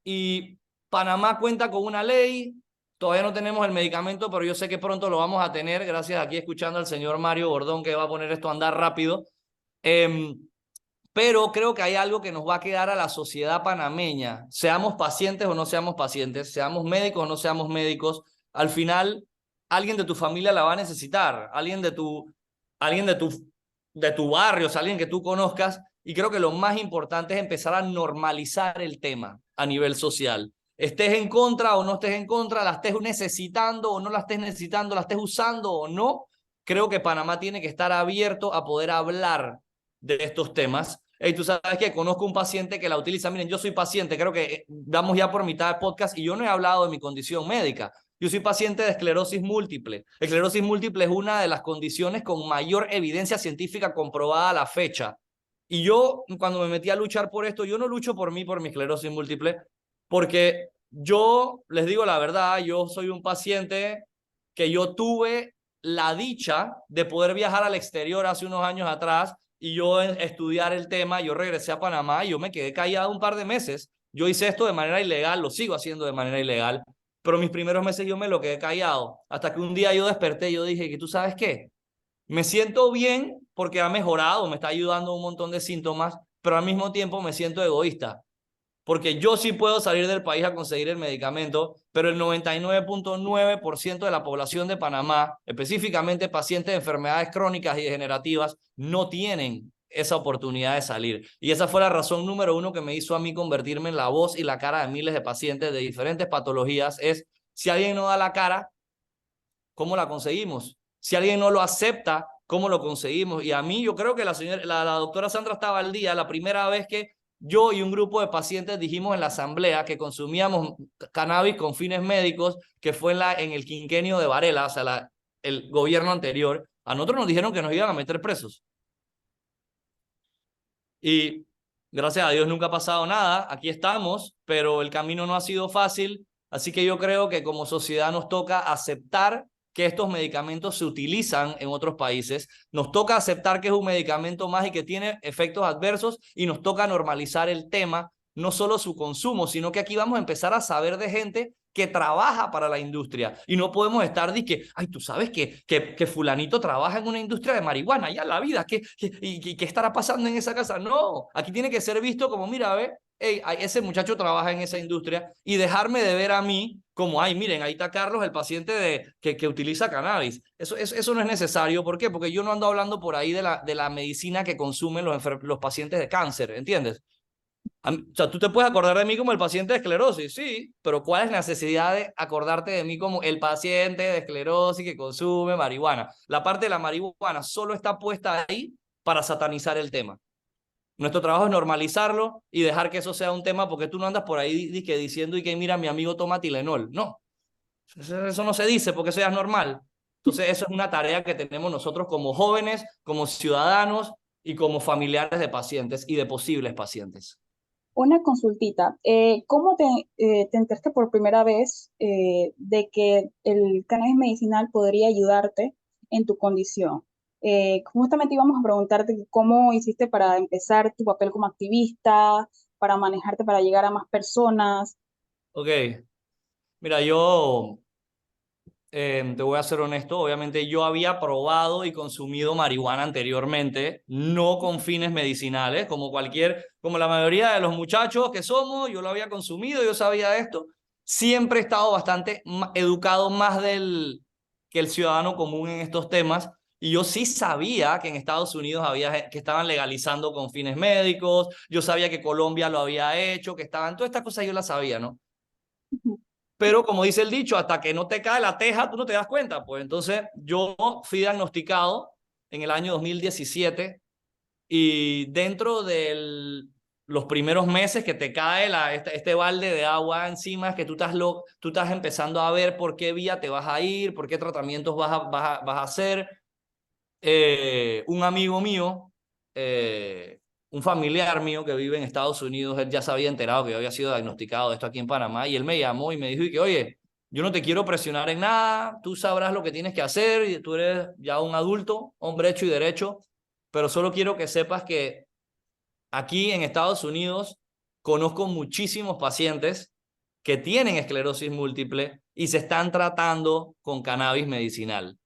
Y Panamá cuenta con una ley, todavía no tenemos el medicamento, pero yo sé que pronto lo vamos a tener, gracias aquí escuchando al señor Mario Gordón que va a poner esto a andar rápido. Pero creo que hay algo que nos va a quedar a la sociedad panameña, seamos pacientes o no seamos pacientes, seamos médicos o no seamos médicos, al final alguien de tu familia la va a necesitar, alguien de tu barrio, o sea, alguien que tú conozcas, y creo que lo más importante es empezar a normalizar el tema, a nivel social. Estés en contra o no estés en contra, la estés necesitando o no la estés necesitando, la estés usando o no, creo que Panamá tiene que estar abierto a poder hablar de estos temas. Hey, tú sabes que conozco un paciente que la utiliza. Miren, yo soy paciente, creo que vamos ya por mitad de podcast y yo no he hablado de mi condición médica. Yo soy paciente de esclerosis múltiple. Esclerosis múltiple es una de las condiciones con mayor evidencia científica comprobada a la fecha. Y yo, cuando me metí a luchar por esto, yo no lucho por mí, por mi esclerosis múltiple, porque yo, les digo la verdad, yo soy un paciente que yo tuve la dicha de poder viajar al exterior hace unos años atrás y yo estudiar el tema. Yo regresé a Panamá y yo me quedé callado un par de meses. Yo hice esto de manera ilegal, lo sigo haciendo de manera ilegal, pero mis primeros meses yo me lo quedé callado, hasta que un día yo desperté y yo dije que tú sabes qué, me siento bien porque ha mejorado, me está ayudando un montón de síntomas, pero al mismo tiempo me siento egoísta, porque yo sí puedo salir del país a conseguir el medicamento, pero el 99.9% de la población de Panamá, específicamente pacientes de enfermedades crónicas y degenerativas, no tienen esa oportunidad de salir. Y esa fue la razón número uno que me hizo a mí convertirme en la voz y la cara de miles de pacientes de diferentes patologías. Es, si alguien no da la cara, ¿cómo la conseguimos? Si alguien no lo acepta, ¿cómo lo conseguimos? Y a mí, yo creo que la doctora Sandra estaba al día la primera vez que yo y un grupo de pacientes dijimos en la asamblea que consumíamos cannabis con fines médicos, que fue en el quinquenio de Varela, o sea, el gobierno anterior. A nosotros nos dijeron que nos iban a meter presos. Y gracias a Dios nunca ha pasado nada, aquí estamos, pero el camino no ha sido fácil, así que yo creo que como sociedad nos toca aceptar que estos medicamentos se utilizan en otros países, nos toca aceptar que es un medicamento más y que tiene efectos adversos, y nos toca normalizar el tema, no solo su consumo, sino que aquí vamos a empezar a saber de gente que trabaja para la industria, y no podemos estar diciendo, ay, tú sabes que fulanito trabaja en una industria de marihuana, ya la vida, ¿qué estará pasando en esa casa? No, aquí tiene que ser visto como, mira, ve, hey, ese muchacho trabaja en esa industria, y dejarme de ver a mí como, ay, miren, ahí está Carlos, el paciente que utiliza cannabis. Eso no es necesario. ¿Por qué? Porque yo no ando hablando por ahí de la medicina que consumen los pacientes de cáncer, ¿entiendes? O sea, tú te puedes acordar de mí como el paciente de esclerosis, sí, pero ¿cuál es la necesidad de acordarte de mí como el paciente de esclerosis que consume marihuana? La parte de la marihuana solo está puesta ahí para satanizar el tema. Nuestro trabajo es normalizarlo y dejar que eso sea un tema, porque tú no andas por ahí diciendo y que mira, mi amigo toma Tilenol. No, eso no se dice porque eso ya es normal. Entonces, eso es una tarea que tenemos nosotros como jóvenes, como ciudadanos y como familiares de pacientes y de posibles pacientes. Una consultita. ¿Cómo te enteraste por primera vez de que el cannabis medicinal podría ayudarte en tu condición? Justamente íbamos a preguntarte cómo hiciste para empezar tu papel como activista, para manejarte, para llegar a más personas. Ok, mira, yo te voy a ser honesto, obviamente yo había probado y consumido marihuana anteriormente, no con fines medicinales, como la mayoría de los muchachos que somos, yo lo había consumido, yo sabía esto. Siempre he estado bastante educado más que el ciudadano común en estos temas, y yo sí sabía que en Estados Unidos que estaban legalizando con fines médicos, yo sabía que Colombia lo había hecho, que estaban, todas estas cosas yo las sabía, ¿no? Pero como dice el dicho, hasta que no te cae la teja, tú no te das cuenta. Pues entonces yo fui diagnosticado en el año 2017, y dentro de los primeros meses que te cae este balde de agua encima, es que tú estás empezando a ver por qué vía te vas a ir, por qué tratamientos vas a hacer. Un amigo mío, un familiar mío que vive en Estados Unidos, él ya se había enterado que yo había sido diagnosticado de esto aquí en Panamá, y él me llamó y me dijo que, oye, yo no te quiero presionar en nada, tú sabrás lo que tienes que hacer, y tú eres ya un adulto, hombre hecho y derecho, pero solo quiero que sepas que aquí en Estados Unidos conozco muchísimos pacientes que tienen esclerosis múltiple y se están tratando con cannabis medicinal.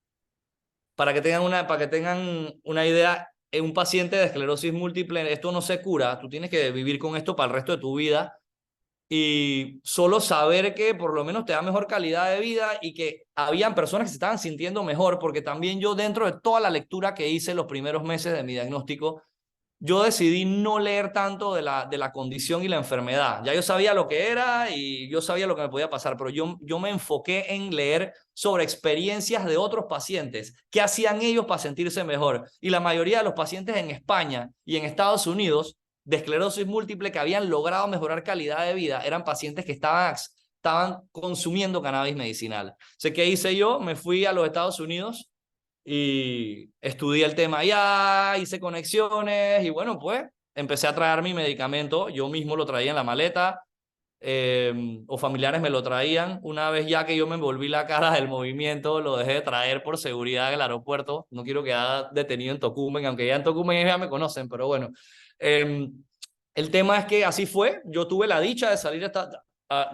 Para que tengan una idea, en un paciente de esclerosis múltiple, esto no se cura, tú tienes que vivir con esto para el resto de tu vida, y solo saber que por lo menos te da mejor calidad de vida, y que habían personas que se estaban sintiendo mejor, porque también yo, dentro de toda la lectura que hice los primeros meses de mi diagnóstico, yo decidí no leer tanto de la condición y la enfermedad. Ya yo sabía lo que era y yo sabía lo que me podía pasar, pero yo me enfoqué en leer sobre experiencias de otros pacientes, qué hacían ellos para sentirse mejor. Y la mayoría de los pacientes en España y en Estados Unidos de esclerosis múltiple que habían logrado mejorar calidad de vida eran pacientes que estaban consumiendo cannabis medicinal. Sé que hice yo, me fui a los Estados Unidos y estudié el tema allá, hice conexiones y bueno, pues empecé a traer mi medicamento, yo mismo lo traía en la maleta, o familiares me lo traían. Una vez ya que yo me envolví la cara del movimiento, lo dejé de traer por seguridad del aeropuerto, no quiero quedar detenido en Tocumen, aunque ya en Tocumen ya me conocen, pero bueno. El tema es que así fue, yo tuve la dicha de salir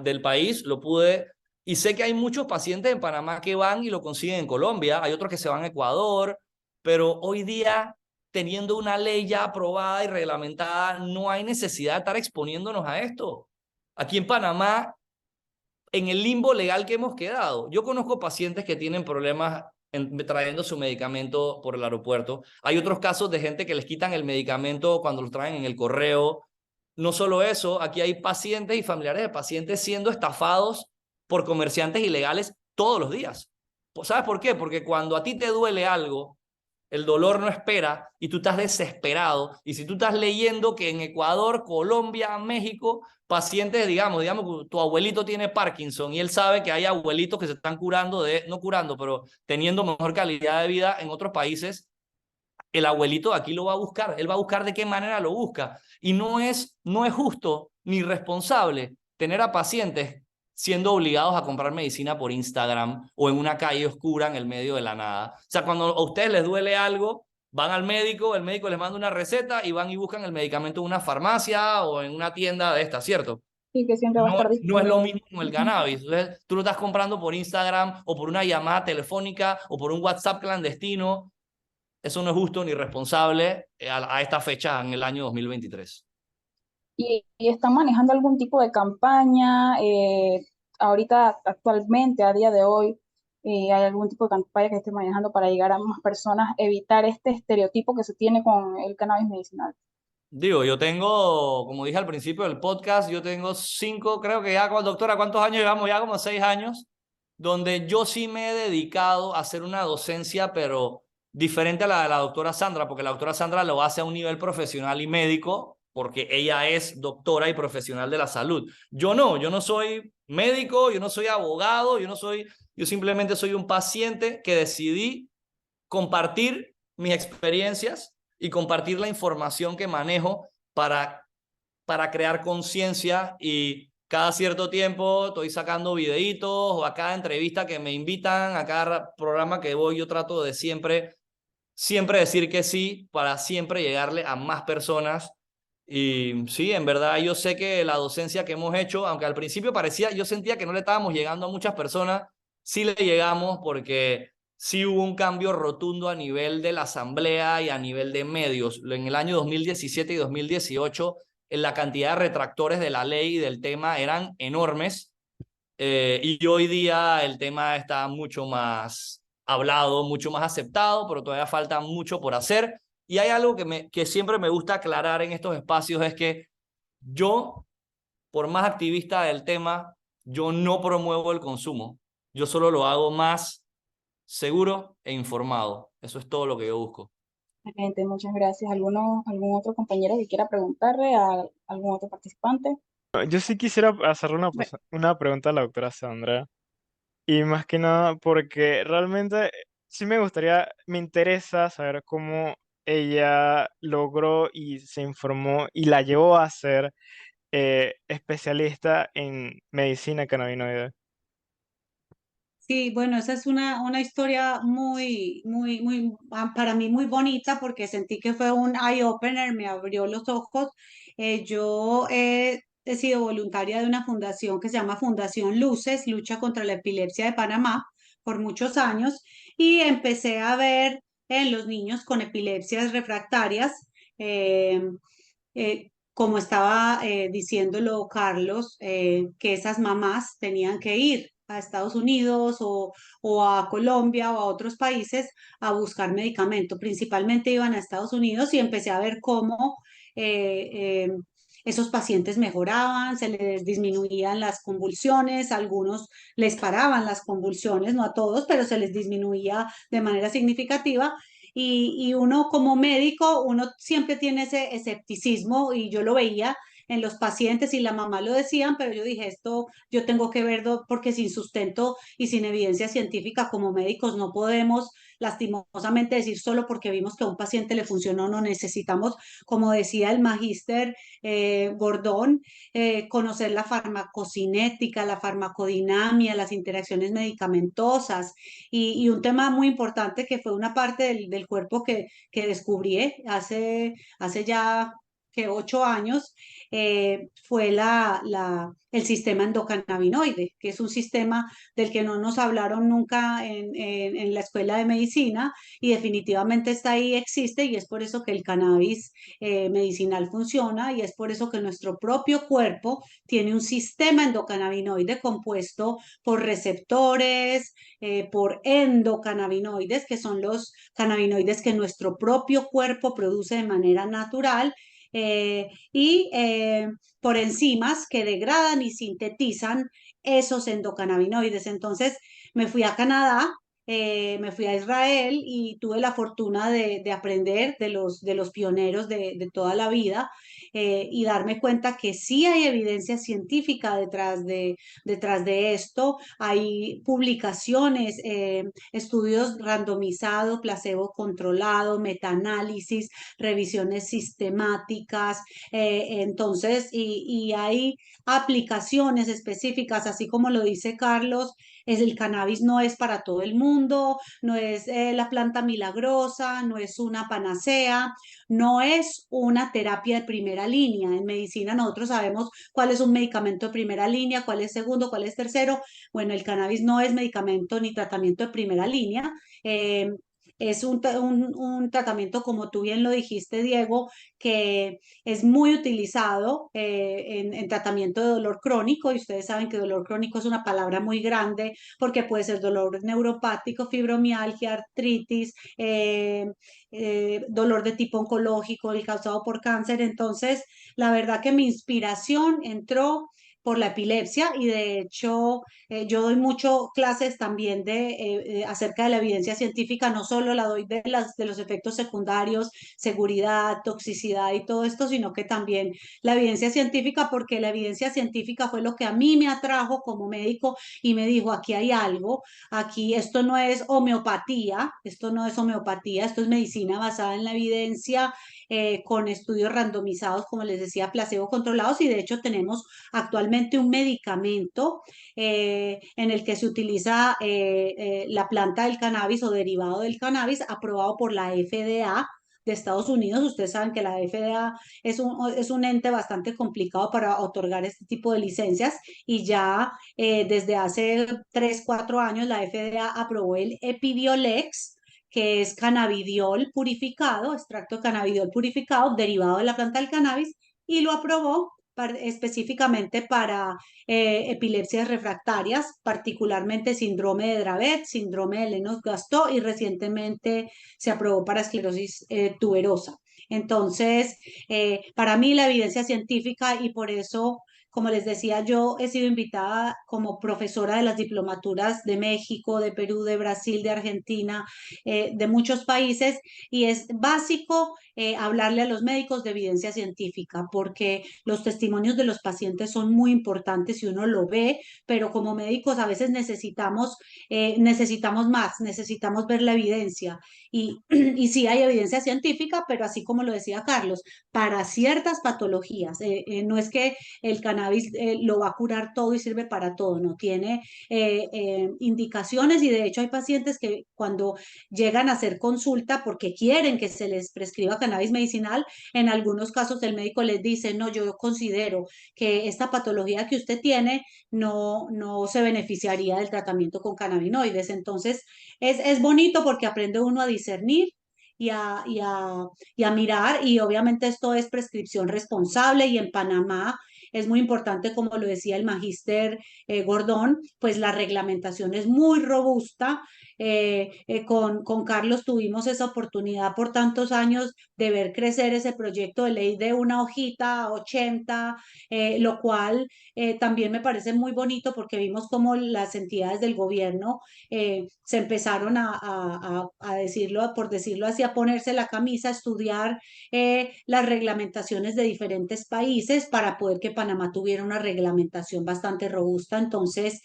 del país, lo pude. Y sé que hay muchos pacientes en Panamá que van y lo consiguen en Colombia, hay otros que se van a Ecuador, pero hoy día, teniendo una ley ya aprobada y reglamentada, no hay necesidad de estar exponiéndonos a esto. Aquí en Panamá, en el limbo legal que hemos quedado, yo conozco pacientes que tienen problemas trayendo su medicamento por el aeropuerto. Hay otros casos de gente que les quitan el medicamento cuando lo traen en el correo. No solo eso, aquí hay pacientes y familiares de pacientes siendo estafados por comerciantes ilegales todos los días. ¿Sabes por qué? Porque cuando a ti te duele algo, el dolor no espera y tú estás desesperado. Y si tú estás leyendo que en Ecuador, Colombia, México, pacientes, digamos que tu abuelito tiene Parkinson y él sabe que hay abuelitos que se están curando no curando, pero teniendo mejor calidad de vida en otros países, el abuelito de aquí lo va a buscar, él va a buscar de qué manera lo busca. Y no es justo ni responsable tener a pacientes siendo obligados a comprar medicina por Instagram o en una calle oscura en el medio de la nada. O sea, cuando a ustedes les duele algo, van al médico, el médico les manda una receta y van y buscan el medicamento en una farmacia o en una tienda de esta, ¿cierto? Sí, que siempre va a No, estar no es lo disponible. mismo con el cannabis. Entonces, tú lo estás comprando por Instagram o por una llamada telefónica o por un WhatsApp clandestino. Eso no es justo ni responsable a esta fecha en el año 2023. Y están manejando algún tipo de campaña, ahorita, actualmente, a día de hoy, hay algún tipo de campaña que esté manejando para llegar a más personas, evitar este estereotipo que se tiene con el cannabis medicinal. Digo, yo tengo, como dije al principio del podcast, yo tengo 5, creo que ya, doctora, ¿cuántos años llevamos? Ya como 6 años, donde yo sí me he dedicado a hacer una docencia, pero diferente a la de la doctora Sandra, porque la doctora Sandra lo hace a un nivel profesional y médico, porque ella es doctora y profesional de la salud. Yo no soy médico, yo no soy abogado, yo simplemente soy un paciente que decidí compartir mis experiencias y compartir la información que manejo para crear conciencia, y cada cierto tiempo estoy sacando videitos o a cada entrevista que me invitan, a cada programa que voy, yo trato de siempre decir que sí para siempre llegarle a más personas. Y sí, en verdad yo sé que la docencia que hemos hecho, aunque al principio yo sentía que no le estábamos llegando a muchas personas, sí le llegamos porque sí hubo un cambio rotundo a nivel de la asamblea y a nivel de medios. En el año 2017 y 2018, en la cantidad de retractores de la ley y del tema eran enormes, y hoy día el tema está mucho más hablado, mucho más aceptado, pero todavía falta mucho por hacer. Y hay algo que siempre me gusta aclarar en estos espacios, es que yo, por más activista del tema, yo no promuevo el consumo. Yo solo lo hago más seguro e informado. Eso es todo lo que yo busco. Excelente, muchas gracias. ¿Algún otro compañero que quiera preguntarle a algún otro participante? Yo sí quisiera hacerle una pregunta a la doctora Sandra, y más que nada porque realmente sí me interesa saber cómo ella logró y se informó y la llevó a ser especialista en medicina cannabinoide. Sí, bueno, esa es una historia para mí muy bonita porque sentí que fue un eye-opener, me abrió los ojos. Yo he sido voluntaria de una fundación que se llama Fundación Luces, Lucha contra la Epilepsia de Panamá, por muchos años, y empecé a ver en los niños con epilepsias refractarias, eh, como estaba diciéndolo Carlos, que esas mamás tenían que ir a Estados Unidos o a Colombia o a otros países a buscar medicamento. Principalmente iban a Estados Unidos y empecé a ver cómo esos pacientes mejoraban, se les disminuían las convulsiones, a algunos les paraban las convulsiones, no a todos, pero se les disminuía de manera significativa. Y uno como médico, uno siempre tiene ese escepticismo y yo lo veía en los pacientes y la mamá lo decían, pero yo dije, esto yo tengo que verlo porque sin sustento y sin evidencia científica como médicos no podemos lastimosamente decir solo porque vimos que a un paciente le funcionó, no necesitamos, como decía el magíster Gordón, conocer la farmacocinética, la farmacodinamia, las interacciones medicamentosas y un tema muy importante que fue una parte del cuerpo que descubrí hace ya que 8 años, fue el sistema endocannabinoide, que es un sistema del que no nos hablaron nunca en la escuela de medicina y definitivamente está ahí, existe y es por eso que el cannabis medicinal funciona y es por eso que nuestro propio cuerpo tiene un sistema endocannabinoide compuesto por receptores, por endocannabinoides, que son los cannabinoides que nuestro propio cuerpo produce de manera natural y por enzimas que degradan y sintetizan esos endocannabinoides. Entonces me fui a Canadá, me fui a Israel y tuve la fortuna de aprender de los pioneros de toda la vida y darme cuenta que sí hay evidencia científica detrás de esto. Hay publicaciones, estudios randomizados, placebo controlado, metaanálisis, revisiones sistemáticas, entonces, y hay aplicaciones específicas, así como lo dice Carlos, el cannabis no es para todo el mundo, no es la planta milagrosa, no es una panacea, no es una terapia de primera línea. En medicina nosotros sabemos cuál es un medicamento de primera línea, cuál es segundo, cuál es tercero. Bueno, el cannabis no es medicamento ni tratamiento de primera línea. Eh, es un tratamiento, como tú bien lo dijiste, Diego, que es muy utilizado en tratamiento de dolor crónico, y ustedes saben que dolor crónico es una palabra muy grande porque puede ser dolor neuropático, fibromialgia, artritis, dolor de tipo oncológico, el causado por cáncer. Entonces, la verdad que mi inspiración entró por la epilepsia y de hecho yo doy mucho clases también acerca de la evidencia científica, no solo la doy de los efectos secundarios, seguridad, toxicidad y todo esto, sino que también la evidencia científica, porque la evidencia científica fue lo que a mí me atrajo como médico y me dijo, aquí hay algo, aquí esto no es homeopatía, esto es medicina basada en la evidencia, con estudios randomizados, como les decía, placebo controlados, y de hecho tenemos actualmente un medicamento en el que se utiliza la planta del cannabis o derivado del cannabis aprobado por la FDA de Estados Unidos. Ustedes saben que la FDA es un ente bastante complicado para otorgar este tipo de licencias y ya desde hace 3, 4 años la FDA aprobó el Epidiolex, que es cannabidiol purificado, extracto de cannabidiol purificado derivado de la planta del cannabis, y lo aprobó específicamente para epilepsias refractarias, particularmente síndrome de Dravet, síndrome de Lennox-Gastaut y recientemente se aprobó para esclerosis tuberosa. Entonces, para mí la evidencia científica y por eso, como les decía, yo he sido invitada como profesora de las diplomaturas de México, de Perú, de Brasil, de Argentina, de muchos países, y es básico hablarle a los médicos de evidencia científica, porque los testimonios de los pacientes son muy importantes y uno lo ve, pero como médicos a veces necesitamos más, necesitamos ver la evidencia. Y sí hay evidencia científica, pero así como lo decía Carlos, para ciertas patologías, no es que el cannabis lo va a curar todo y sirve para todo, no tiene indicaciones, y de hecho hay pacientes que cuando llegan a hacer consulta porque quieren que se les prescriba cannabis medicinal, en algunos casos el médico les dice, no, yo considero que esta patología que usted tiene no se beneficiaría del tratamiento con cannabinoides. Entonces, es bonito porque aprende uno a discernir y a mirar, y obviamente esto es prescripción responsable, y en Panamá es muy importante, como lo decía el magíster Gordón, pues la reglamentación es muy robusta. Con Carlos tuvimos esa oportunidad por tantos años de ver crecer ese proyecto de ley de una hojita a 80, lo cual también me parece muy bonito porque vimos cómo las entidades del gobierno se empezaron a decirlo, por decirlo así, a ponerse la camisa, a estudiar las reglamentaciones de diferentes países para poder que Panamá tuviera una reglamentación bastante robusta. Entonces,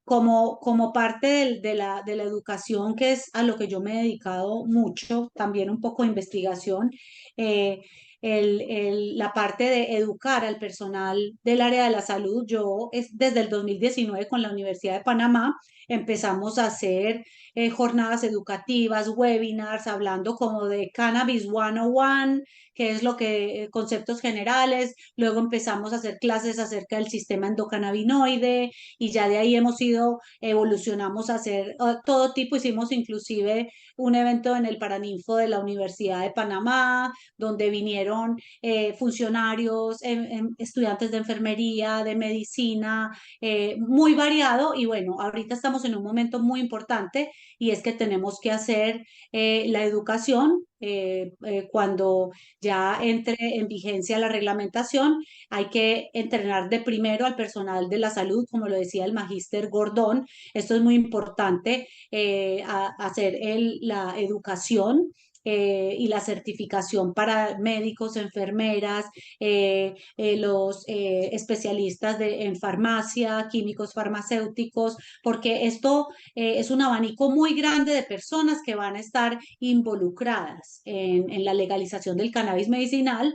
como parte de la educación, que es a lo que yo me he dedicado mucho, también un poco de investigación, eh, la parte de educar al personal del área de la salud. Desde el 2019 con la Universidad de Panamá empezamos a hacer jornadas educativas, webinars, hablando como de Cannabis 101, que es lo que, conceptos generales. Luego empezamos a hacer clases acerca del sistema endocannabinoide y ya de ahí hemos ido, evolucionamos a hacer todo tipo. Hicimos inclusive un evento en el Paraninfo de la Universidad de Panamá, donde vinieron funcionarios, estudiantes de enfermería, de medicina, muy variado. Y bueno, ahorita estamos en un momento muy importante y es que tenemos que hacer la educación. Cuando ya entre en vigencia la reglamentación, hay que entrenar de primero al personal de la salud, como lo decía el magíster Gordón. Esto es muy importante, hacer la educación y la certificación para médicos, enfermeras, los especialistas en farmacia, químicos farmacéuticos, porque esto es un abanico muy grande de personas que van a estar involucradas en la legalización del cannabis medicinal.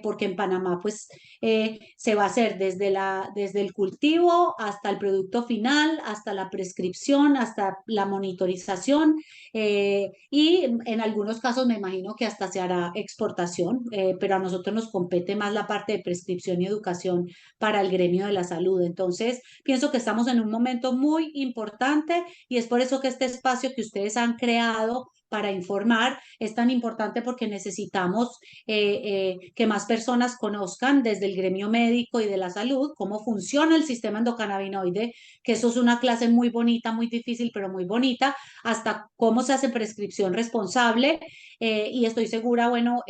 Porque en Panamá pues se va a hacer desde el cultivo hasta el producto final, hasta la prescripción, hasta la monitorización, y en algunos casos me imagino que hasta se hará exportación, pero a nosotros nos compete más la parte de prescripción y educación para el gremio de la salud. Entonces, pienso que estamos en un momento muy importante y es por eso que este espacio que ustedes han creado para informar es tan importante, porque necesitamos que más personas conozcan desde el gremio médico y de la salud cómo funciona el sistema endocannabinoide, que eso es una clase muy bonita, muy difícil, pero muy bonita, hasta cómo se hace prescripción responsable. Y estoy segura, bueno,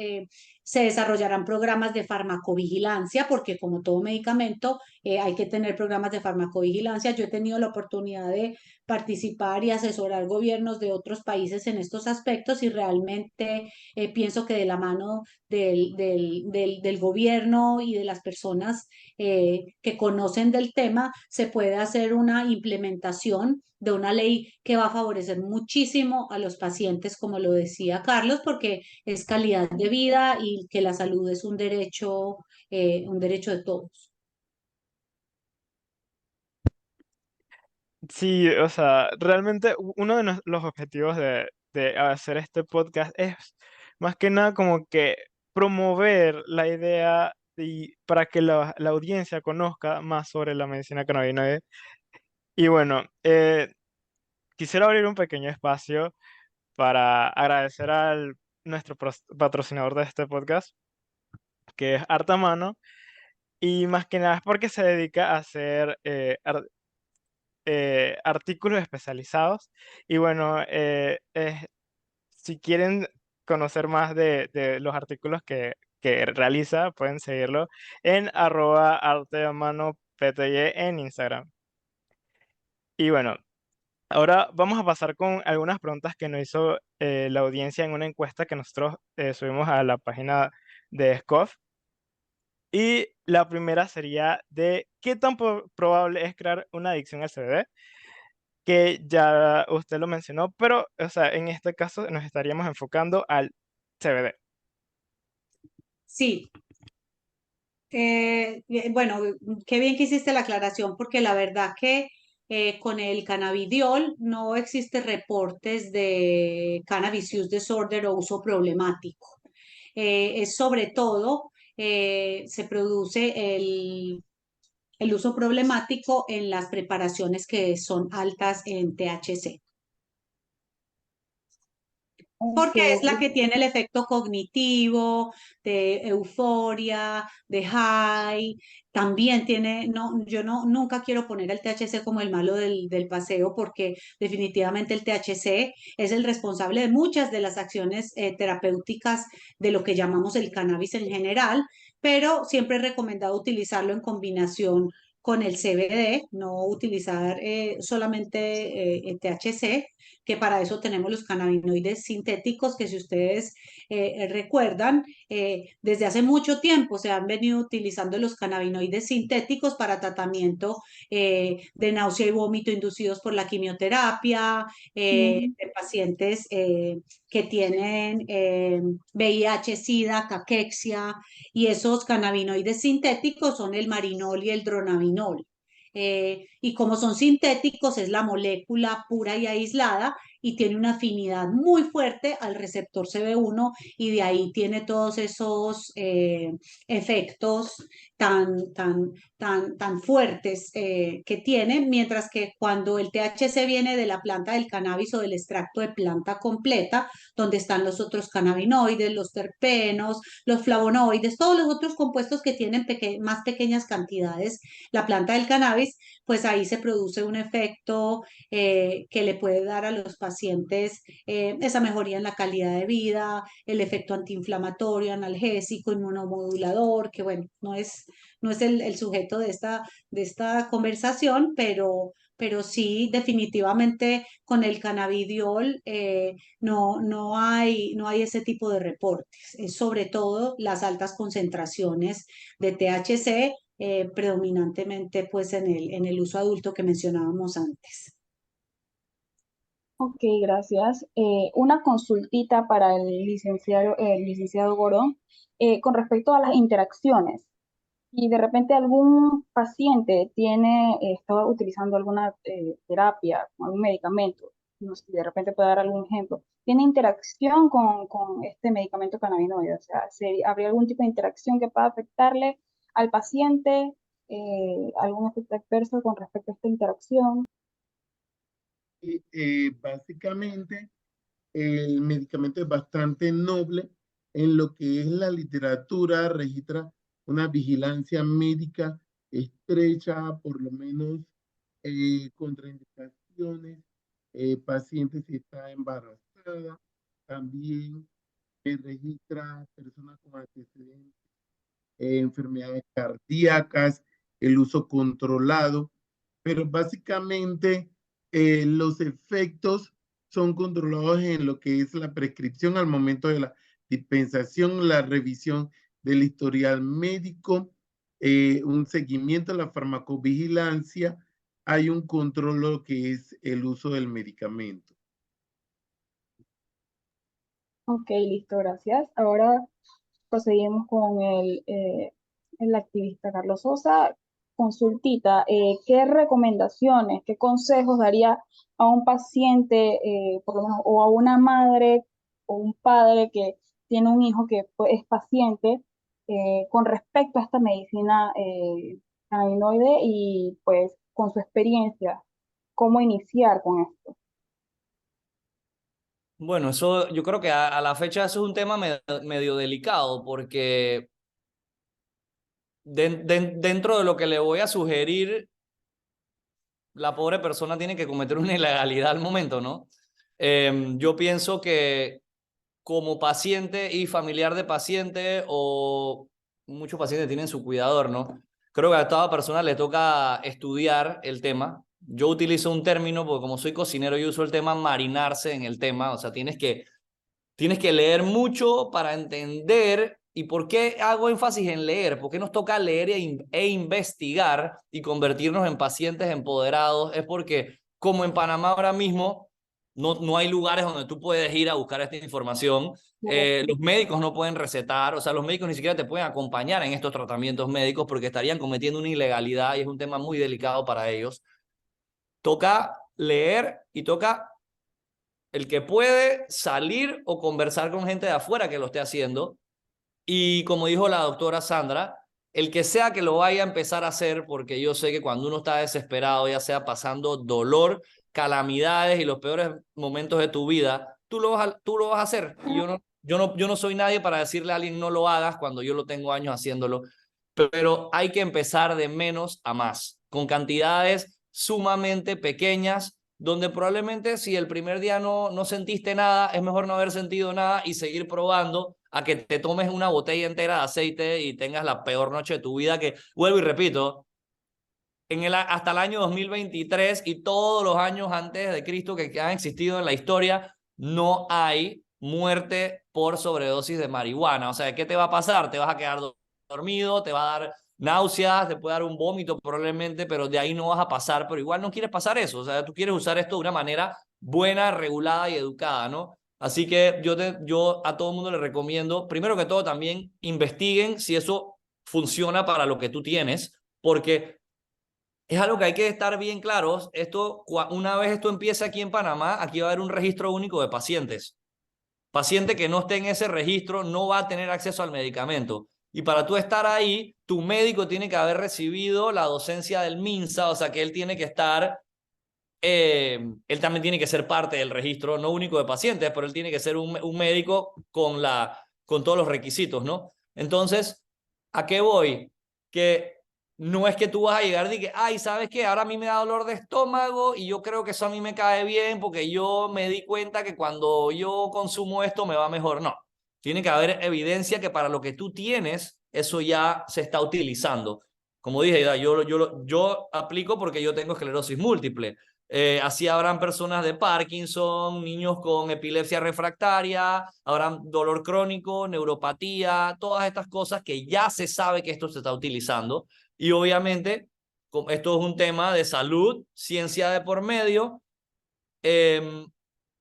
se desarrollarán programas de farmacovigilancia, porque como todo medicamento, hay que tener programas de farmacovigilancia. Yo he tenido la oportunidad de participar y asesorar gobiernos de otros países en estos aspectos y realmente pienso que de la mano del gobierno y de las personas que conocen del tema, se puede hacer una implementación de una ley que va a favorecer muchísimo a los pacientes, como lo decía Carlos, porque es calidad de vida y que la salud es un derecho de todos. Sí, o sea, realmente uno de los objetivos de hacer este podcast es más que nada como que promover la idea y para que la audiencia conozca más sobre la medicina cannabinoide. Y bueno, quisiera abrir un pequeño espacio para agradecer al nuestro patrocinador de este podcast, que es Artamano, y más que nada es porque se dedica a hacer artículos especializados. Y bueno, si quieren conocer más de los artículos que realiza, pueden seguirlo en @arteamanopty en Instagram. Y bueno, ahora vamos a pasar con algunas preguntas que nos hizo la audiencia en una encuesta que nosotros subimos a la página de SCOF. Y la primera sería de qué tan probable es crear una adicción al CBD, que ya usted lo mencionó, pero o sea, en este caso nos estaríamos enfocando al CBD. Sí, bueno, qué bien que hiciste la aclaración, porque la verdad que con el cannabidiol no existe reportes de cannabis use disorder o uso problemático. Es sobre todo, se produce el uso problemático en las preparaciones que son altas en THC. Ok, porque es la ok. que tiene el efecto cognitivo, de euforia, de high. También tiene, no, yo no, nunca quiero poner el THC como el malo del paseo, porque definitivamente el THC es el responsable de muchas de las acciones terapéuticas de lo que llamamos el cannabis en general, pero siempre he recomendado utilizarlo en combinación con el CBD, no utilizar solamente el THC, que para eso tenemos los cannabinoides sintéticos, que si ustedes recuerdan, desde hace mucho tiempo se han venido utilizando los cannabinoides sintéticos para tratamiento de náusea y vómito inducidos por la quimioterapia, Ujú. de pacientes que tienen VIH, SIDA, caquexia, y esos cannabinoides sintéticos son el marinol y el dronabinol. Y como son sintéticos, es la molécula pura y aislada y tiene una afinidad muy fuerte al receptor CB1 y de ahí tiene todos esos efectos tan fuertes que tiene, mientras que cuando el THC viene de la planta del cannabis o del extracto de planta completa, donde están los otros cannabinoides, los terpenos, los flavonoides, todos los otros compuestos que tienen más pequeñas cantidades, la planta del cannabis, pues ahí se produce un efecto que le puede dar a los pacientes esa mejoría en la calidad de vida, el efecto antiinflamatorio, analgésico, inmunomodulador, que bueno, no es el sujeto de esta conversación, pero sí, definitivamente con el cannabidiol no hay ese tipo de reportes. Es sobre todo las altas concentraciones de THC, predominantemente pues en el uso adulto que mencionábamos antes. Ok, gracias. Una consultita para el licenciado Gordón, con respecto a las interacciones. Y de repente algún paciente estaba utilizando alguna terapia, algún medicamento, no sé, de repente puede dar algún ejemplo, tiene interacción con este medicamento cannabinoide, o sea, ¿habría algún tipo de interacción que pueda afectarle al paciente, algún efecto adverso con respecto a esta interacción? Y, básicamente, el medicamento es bastante noble. En lo que es la literatura, registra una vigilancia médica estrecha, por lo menos contraindicaciones, pacientes si está embarazada, también registra personas con antecedentes, enfermedades cardíacas, el uso controlado, pero básicamente los efectos son controlados en lo que es la prescripción al momento de la dispensación, la revisión del historial médico, un seguimiento de la farmacovigilancia, hay un control de lo que es el uso del medicamento. Ok, listo, gracias. Ahora proseguimos con el activista Carlos Sosa. Consultita, ¿qué recomendaciones, qué consejos daría a un paciente, por lo menos, o a una madre o un padre que tiene un hijo que pues, es paciente, con respecto a esta medicina cannabinoide y pues con su experiencia, cómo iniciar con esto? Bueno, eso yo creo que a la fecha eso es un tema medio delicado porque dentro de lo que le voy a sugerir, la pobre persona tiene que cometer una ilegalidad al momento, ¿no? Yo pienso que como paciente y familiar de paciente, o muchos pacientes tienen su cuidador, ¿no? Creo que a toda persona le toca estudiar el tema. Yo utilizo un término, porque como soy cocinero, yo uso el tema marinarse en el tema, o sea, tienes que leer mucho para entender. ¿Y por qué hago énfasis en leer? Porque nos toca leer e investigar y convertirnos en pacientes empoderados. Es porque, como en Panamá ahora mismo, no hay lugares donde tú puedes ir a buscar esta información. Correcto. Los médicos no pueden recetar, o sea, los médicos ni siquiera te pueden acompañar en estos tratamientos médicos porque estarían cometiendo una ilegalidad y es un tema muy delicado para ellos. Toca leer y toca el que puede salir o conversar con gente de afuera que lo esté haciendo. Y como dijo la doctora Sandra, el que sea que lo vaya a empezar a hacer, porque yo sé que cuando uno está desesperado, ya sea pasando dolor, calamidades y los peores momentos de tu vida, tú lo vas a hacer. Y yo no soy nadie para decirle a alguien no lo hagas cuando yo lo tengo años haciéndolo, pero hay que empezar de menos a más, con cantidades sumamente pequeñas, donde probablemente si el primer día no sentiste nada, es mejor no haber sentido nada y seguir probando a que te tomes una botella entera de aceite y tengas la peor noche de tu vida, que vuelvo y repito, hasta el año 2023 y todos los años antes de Cristo que han existido en la historia, no hay muerte por sobredosis de marihuana. O sea, ¿qué te va a pasar? Te vas a quedar dormido, te va a dar náuseas, te puede dar un vómito probablemente, pero de ahí no vas a pasar, pero igual no quieres pasar eso. O sea, tú quieres usar esto de una manera buena, regulada y educada, ¿no? Así que yo a todo el mundo le recomiendo, primero que todo, también investiguen si eso funciona para lo que tú tienes, porque es algo que hay que estar bien claros. Una vez esto empiece aquí en Panamá, aquí va a haber un registro único de pacientes. Paciente que no esté en ese registro no va a tener acceso al medicamento. Y para tú estar ahí, tu médico tiene que haber recibido la docencia del MINSA, o sea que él tiene que estar, él también tiene que ser parte del registro, no único de pacientes, pero él tiene que ser un médico con todos los requisitos, ¿no? Entonces, ¿a qué voy? Que no es que tú vas a llegar y que, ay, ¿sabes qué? Ahora a mí me da dolor de estómago y yo creo que eso a mí me cae bien porque yo me di cuenta que cuando yo consumo esto me va mejor. No, tiene que haber evidencia que para lo que tú tienes, eso ya se está utilizando. Como dije, yo aplico porque yo tengo esclerosis múltiple. Así habrán personas de Parkinson, niños con epilepsia refractaria, habrán dolor crónico, neuropatía, todas estas cosas que ya se sabe que esto se está utilizando. Y obviamente, esto es un tema de salud, ciencia de por medio.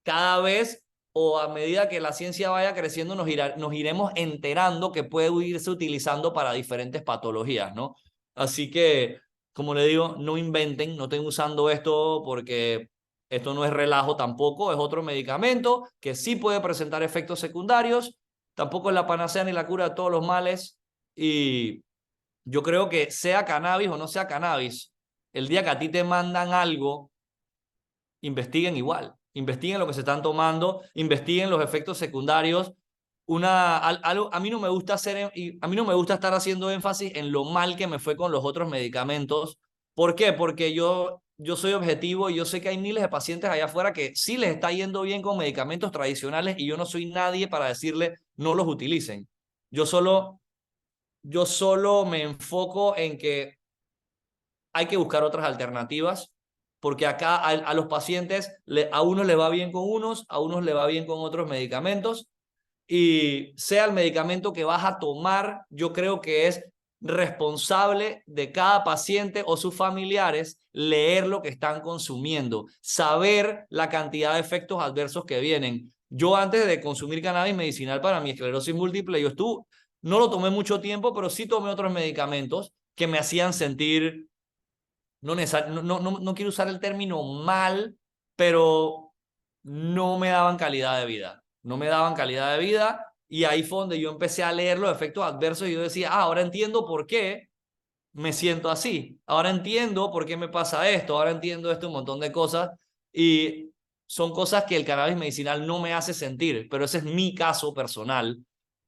Cada vez o a medida que la ciencia vaya creciendo, nos iremos enterando que puede irse utilizando para diferentes patologías, ¿no? Así que, como le digo, no inventen, no estén usando esto porque esto no es relajo tampoco, es otro medicamento que sí puede presentar efectos secundarios, tampoco es la panacea ni la cura de todos los males y yo creo que sea cannabis o no sea cannabis, el día que a ti te mandan algo, investiguen igual, investiguen lo que se están tomando, investiguen los efectos secundarios. A mí no me gusta a mí no me gusta estar haciendo énfasis en lo mal que me fue con los otros medicamentos. ¿Por qué? Porque yo soy objetivo y yo sé que hay miles de pacientes allá afuera que sí les está yendo bien con medicamentos tradicionales y yo no soy nadie para decirle no los utilicen. Yo solo, yo solo me enfoco en que hay que buscar otras alternativas, porque acá a los pacientes, a unos les va bien con unos, a unos les va bien con otros medicamentos, y sea el medicamento que vas a tomar, yo creo que es responsable de cada paciente o sus familiares leer lo que están consumiendo, saber la cantidad de efectos adversos que vienen. Yo antes de consumir cannabis medicinal para mi esclerosis múltiple, no lo tomé mucho tiempo, pero sí tomé otros medicamentos que me hacían sentir no quiero usar el término mal, pero no me daban calidad de vida. No me daban calidad de vida y ahí fue donde yo empecé a leer los efectos adversos y yo decía, ahora entiendo por qué me siento así. Ahora entiendo por qué me pasa esto. Ahora entiendo un montón de cosas y son cosas que el cannabis medicinal no me hace sentir, pero ese es mi caso personal.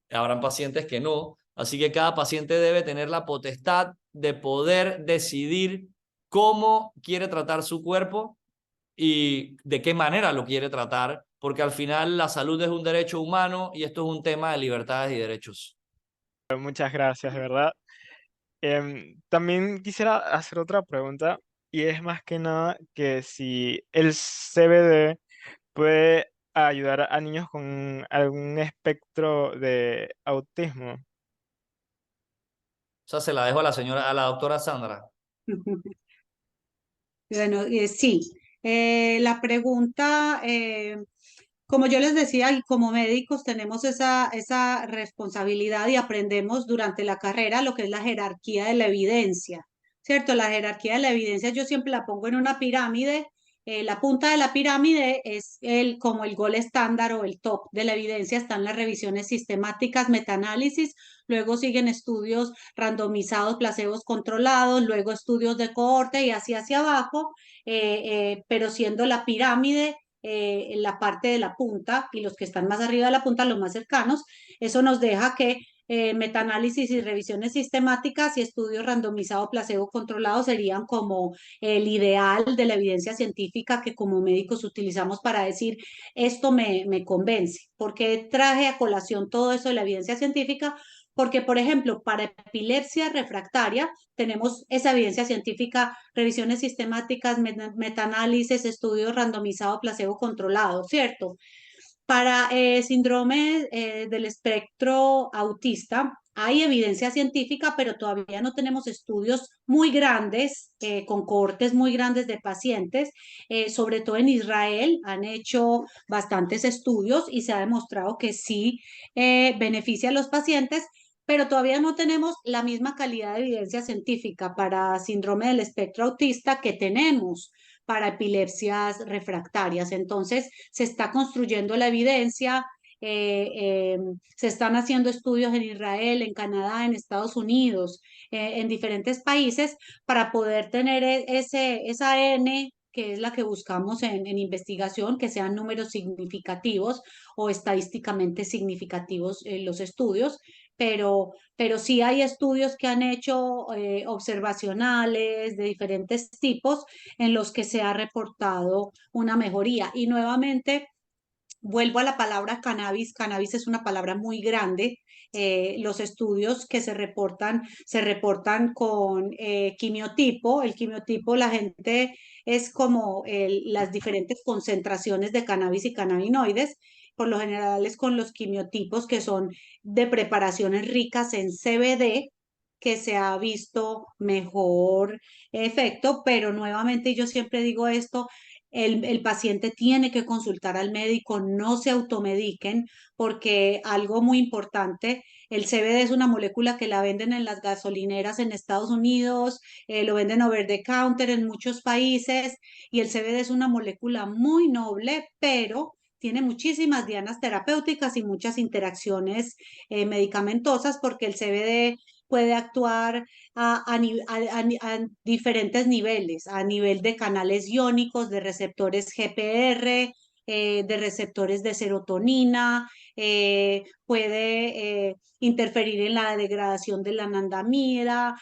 Habrán pacientes que no. Así que cada paciente debe tener la potestad de poder decidir cómo quiere tratar su cuerpo y de qué manera lo quiere tratar, porque al final la salud es un derecho humano y esto es un tema de libertades y derechos. Muchas gracias, de verdad. También quisiera hacer otra pregunta y es más que nada que si el CBD puede ayudar a niños con algún espectro de autismo. O sea, se la dejo a la doctora Sandra. Bueno, sí, la pregunta, como yo les decía, y como médicos tenemos esa responsabilidad y aprendemos durante la carrera lo que es la jerarquía de la evidencia, ¿cierto? La jerarquía de la evidencia yo siempre la pongo en una pirámide. La punta de la pirámide es como el gol estándar o el top de la evidencia, están las revisiones sistemáticas, metaanálisis, luego siguen estudios randomizados, placebos controlados, luego estudios de cohorte y así hacia abajo, pero siendo la pirámide en la parte de la punta y los que están más arriba de la punta, los más cercanos. Eso nos deja que metaanálisis y revisiones sistemáticas y estudios randomizados placebo controlados serían como el ideal de la evidencia científica que como médicos utilizamos para decir esto me convence. ¿Por qué traje a colación todo eso de la evidencia científica? Porque, por ejemplo, para epilepsia refractaria tenemos esa evidencia científica, revisiones sistemáticas, metaanálisis, estudios randomizados placebo controlados, ¿cierto? Para síndrome del espectro autista hay evidencia científica, pero todavía no tenemos estudios muy grandes, con cohortes muy grandes de pacientes. Sobre todo en Israel han hecho bastantes estudios y se ha demostrado que sí beneficia a los pacientes, pero todavía no tenemos la misma calidad de evidencia científica para síndrome del espectro autista que tenemos para epilepsias refractarias. Entonces, se está construyendo la evidencia, eh, eh, se están haciendo estudios en Israel, en Canadá, en Estados Unidos, en diferentes países para poder tener esa N que es la que buscamos en investigación, que sean números significativos o estadísticamente significativos los estudios, pero sí hay estudios que han hecho observacionales de diferentes tipos en los que se ha reportado una mejoría. Y nuevamente, vuelvo a la palabra cannabis. Cannabis es una palabra muy grande. Los estudios que se reportan con quimiotipo. El quimiotipo, la gente es como las diferentes concentraciones de cannabis y cannabinoides. Por lo general es con los quimiotipos que son de preparaciones ricas en CBD que se ha visto mejor efecto, pero nuevamente yo siempre digo esto, el paciente tiene que consultar al médico, no se automediquen, porque algo muy importante, el CBD es una molécula que la venden en las gasolineras en Estados Unidos, lo venden over the counter en muchos países, y el CBD es una molécula muy noble, pero tiene muchísimas dianas terapéuticas y muchas interacciones medicamentosas, porque el CBD puede actuar a diferentes niveles, a nivel de canales iónicos, de receptores GPR, de receptores de serotonina, puede interferir en la degradación de la anandamida,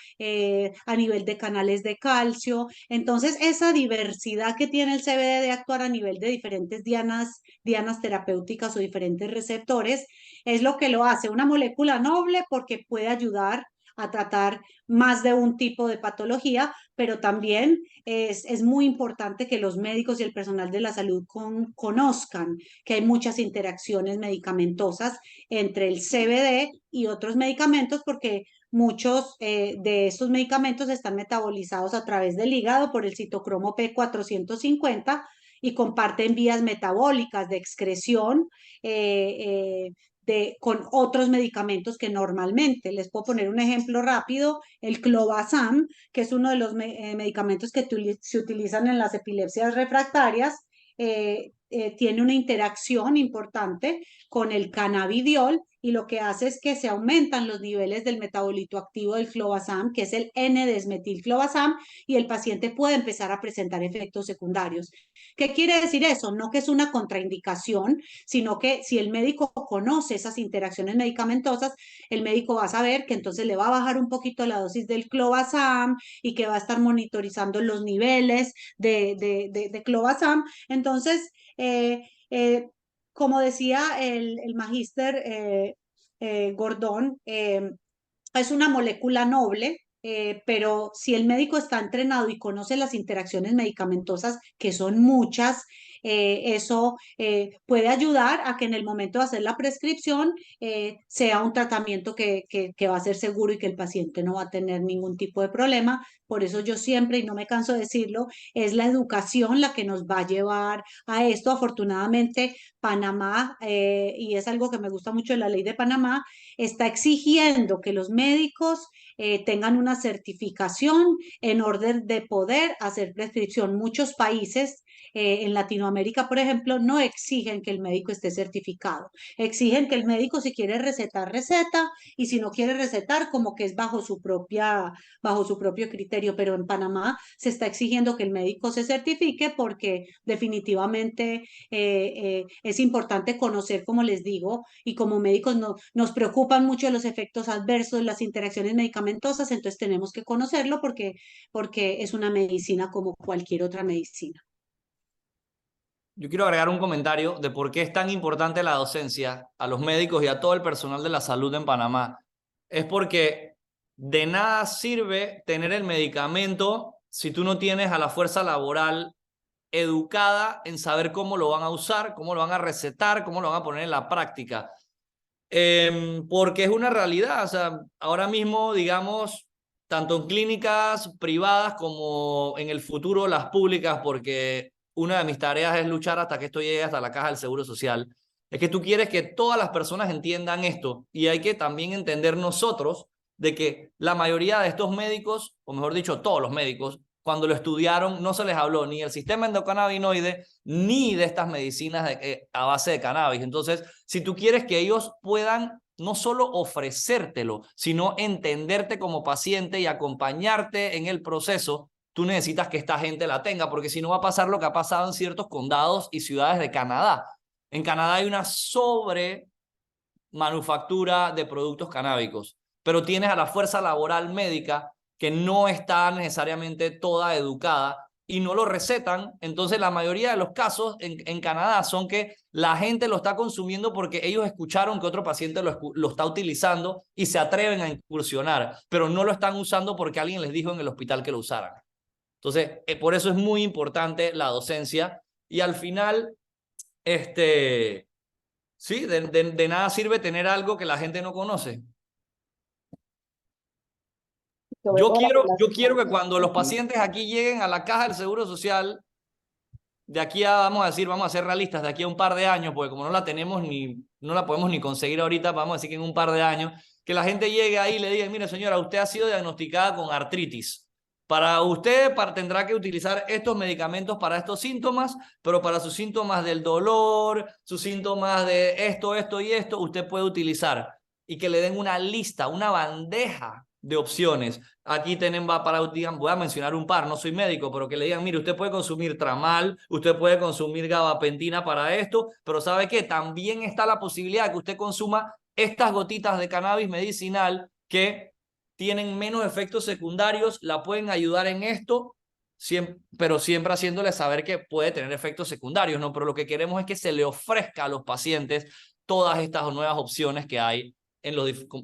a nivel de canales de calcio. Entonces, esa diversidad que tiene el CBD de actuar a nivel de diferentes dianas terapéuticas o diferentes receptores es lo que lo hace una molécula noble porque puede ayudar a tratar más de un tipo de patología, pero también es muy importante que los médicos y el personal de la salud conozcan que hay muchas interacciones medicamentosas entre el CBD y otros medicamentos, porque muchos de estos medicamentos están metabolizados a través del hígado por el citocromo P450 y comparten vías metabólicas de excreción con otros medicamentos que normalmente, les puedo poner un ejemplo rápido, el clobazam, que es uno de los medicamentos que se utilizan en las epilepsias refractarias, tiene una interacción importante con el cannabidiol y lo que hace es que se aumentan los niveles del metabolito activo del clobazam, que es el N-desmetilclobazam, y el paciente puede empezar a presentar efectos secundarios. ¿Qué quiere decir eso? No que es una contraindicación, sino que si el médico conoce esas interacciones medicamentosas, el médico va a saber que entonces le va a bajar un poquito la dosis del clobazam y que va a estar monitorizando los niveles de clobazam. Entonces, como decía el magíster Gordón, es una molécula noble, pero si el médico está entrenado y conoce las interacciones medicamentosas, que son muchas, eso puede ayudar a que en el momento de hacer la prescripción sea un tratamiento que va a ser seguro y que el paciente no va a tener ningún tipo de problema. Por eso yo siempre, y no me canso de decirlo, es la educación la que nos va a llevar a esto. Afortunadamente, Panamá, y es algo que me gusta mucho de la ley de Panamá, está exigiendo que los médicos tengan una certificación en orden de poder hacer prescripción. Muchos países en Latinoamérica, por ejemplo, no exigen que el médico esté certificado. Exigen que el médico, si quiere recetar, receta, y si no quiere recetar, como que es bajo su propio criterio. Pero en Panamá se está exigiendo que el médico se certifique porque definitivamente es importante conocer, como les digo, y como médicos nos preocupan mucho los efectos adversos, las interacciones medicamentosas, entonces tenemos que conocerlo porque es una medicina como cualquier otra medicina. Yo quiero agregar un comentario de por qué es tan importante la docencia a los médicos y a todo el personal de la salud en Panamá. Es porque de nada sirve tener el medicamento si tú no tienes a la fuerza laboral educada en saber cómo lo van a usar, cómo lo van a recetar, cómo lo van a poner en la práctica. Porque es una realidad, o sea, ahora mismo, digamos, tanto en clínicas privadas como en el futuro las públicas, porque una de mis tareas es luchar hasta que esto llegue hasta la caja del Seguro Social, es que tú quieres que todas las personas entiendan esto y hay que también entender nosotros de que la mayoría de estos médicos, o mejor dicho, todos los médicos, cuando lo estudiaron no se les habló ni del sistema endocannabinoide ni de estas medicinas a base de cannabis. Entonces, si tú quieres que ellos puedan no solo ofrecértelo, sino entenderte como paciente y acompañarte en el proceso, tú necesitas que esta gente la tenga, porque si no va a pasar lo que ha pasado en ciertos condados y ciudades de Canadá. En Canadá hay una sobre manufactura de productos canábicos, pero tienes a la fuerza laboral médica que no está necesariamente toda educada y no lo recetan. Entonces la mayoría de los casos en Canadá son que la gente lo está consumiendo porque ellos escucharon que otro paciente lo está utilizando y se atreven a incursionar, pero no lo están usando porque alguien les dijo en el hospital que lo usaran. Entonces, por eso es muy importante la docencia y al final, sí, de nada sirve tener algo que la gente no conoce. Sobre todo la Yo población quiero que mayor. cuando los pacientes aquí lleguen a la caja del Seguro Social, de aquí a, vamos a decir, vamos a ser realistas, de aquí a un par de años, porque como no la tenemos ni, no la podemos ni conseguir ahorita, vamos a decir que en un par de años, que la gente llegue ahí y le diga, mire señora, usted ha sido diagnosticada con artritis. Para usted tendrá que utilizar estos medicamentos para estos síntomas, pero para sus síntomas del dolor, sus síntomas de esto y esto, usted puede utilizar. Y que le den una lista, una bandeja de opciones. Aquí tienen, digan, voy a mencionar un par, no soy médico, pero que le digan, mire, usted puede consumir tramal, usted puede consumir gabapentina para esto, pero ¿sabe qué? También está la posibilidad de que usted consuma estas gotitas de cannabis medicinal que tienen menos efectos secundarios, la pueden ayudar en esto, pero siempre haciéndole saber que puede tener efectos secundarios, ¿no? Pero lo que queremos es que se le ofrezca a los pacientes todas estas nuevas opciones que hay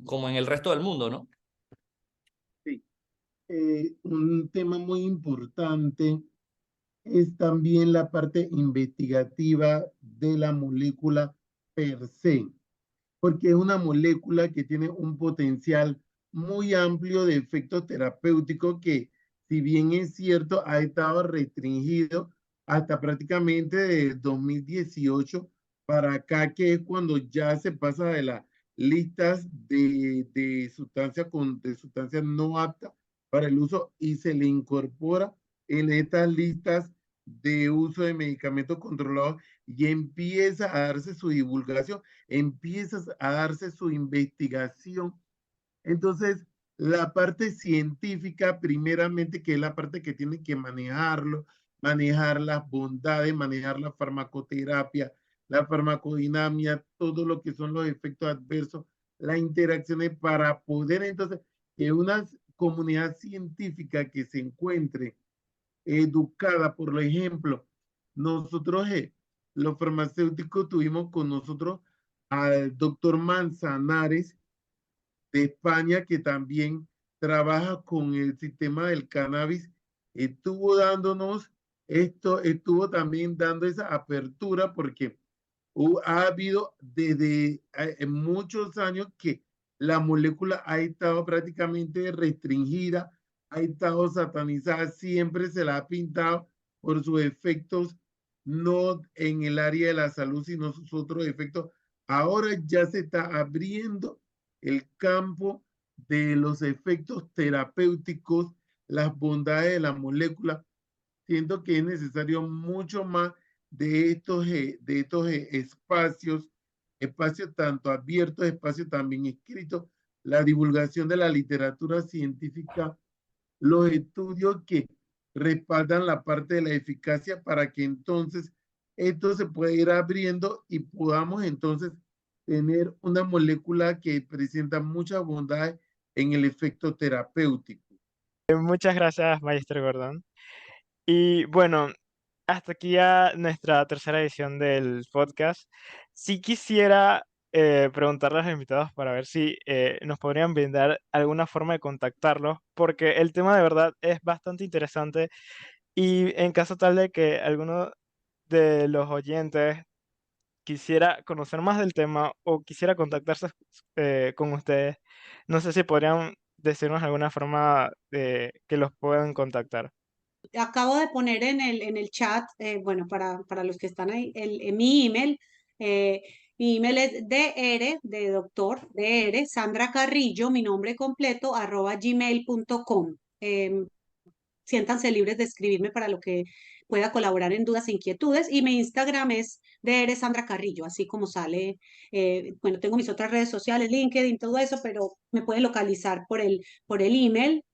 como en el resto del mundo, ¿no? Sí. Un tema muy importante es también la parte investigativa de la molécula per se, porque es una molécula que tiene un potencial muy amplio de efectos terapéuticos que, si bien es cierto, ha estado restringido hasta prácticamente de 2018 para acá, que es cuando ya se pasa de las listas de sustancias no aptas para el uso y se le incorpora en estas listas de uso de medicamentos controlados y empieza a darse su divulgación, empieza a darse su investigación. Entonces, la parte científica, primeramente, que es la parte que tiene que manejarlo, manejar las bondades, manejar la farmacoterapia, la farmacodinamia, todo lo que son los efectos adversos, las interacciones para poder entonces que una comunidad científica que se encuentre educada, por ejemplo, nosotros, los farmacéuticos, tuvimos con nosotros al doctor Manzanares de España, que también trabaja con el sistema del cannabis, estuvo dándonos estuvo también dando esa apertura porque ha habido desde muchos años que la molécula ha estado prácticamente restringida, ha estado satanizada, siempre se la ha pintado por sus efectos, no en el área de la salud, sino sus otros efectos. Ahora ya se está abriendo el campo de los efectos terapéuticos, las bondades de la molécula, siento que es necesario mucho más de estos espacios, espacios tanto abiertos, espacios también escritos, la divulgación de la literatura científica, los estudios que respaldan la parte de la eficacia para que entonces esto se pueda ir abriendo y podamos entonces tener una molécula que presenta muchas bondades en el efecto terapéutico. Muchas gracias, Magister Gordon. Y bueno, hasta aquí ya nuestra tercera edición del podcast. Si quisiera preguntarle a los invitados para ver si nos podrían brindar alguna forma de contactarlos, porque el tema de verdad es bastante interesante y en caso tal de que alguno de los oyentes quisiera conocer más del tema o quisiera contactarse con ustedes, no sé si podrían decirnos alguna forma de que los puedan contactar. Acabo de poner en el chat, bueno, para los que están ahí, mi email. eh, Mi email es dr, de doctor, dr, Sandra Carrillo, mi nombre completo, @gmail.com. Siéntanse libres de escribirme para lo que pueda colaborar en dudas e inquietudes. Y mi Instagram es dr Sandra Carrillo, así como sale. Bueno, tengo mis otras redes sociales, LinkedIn, todo eso, pero me pueden localizar por el email.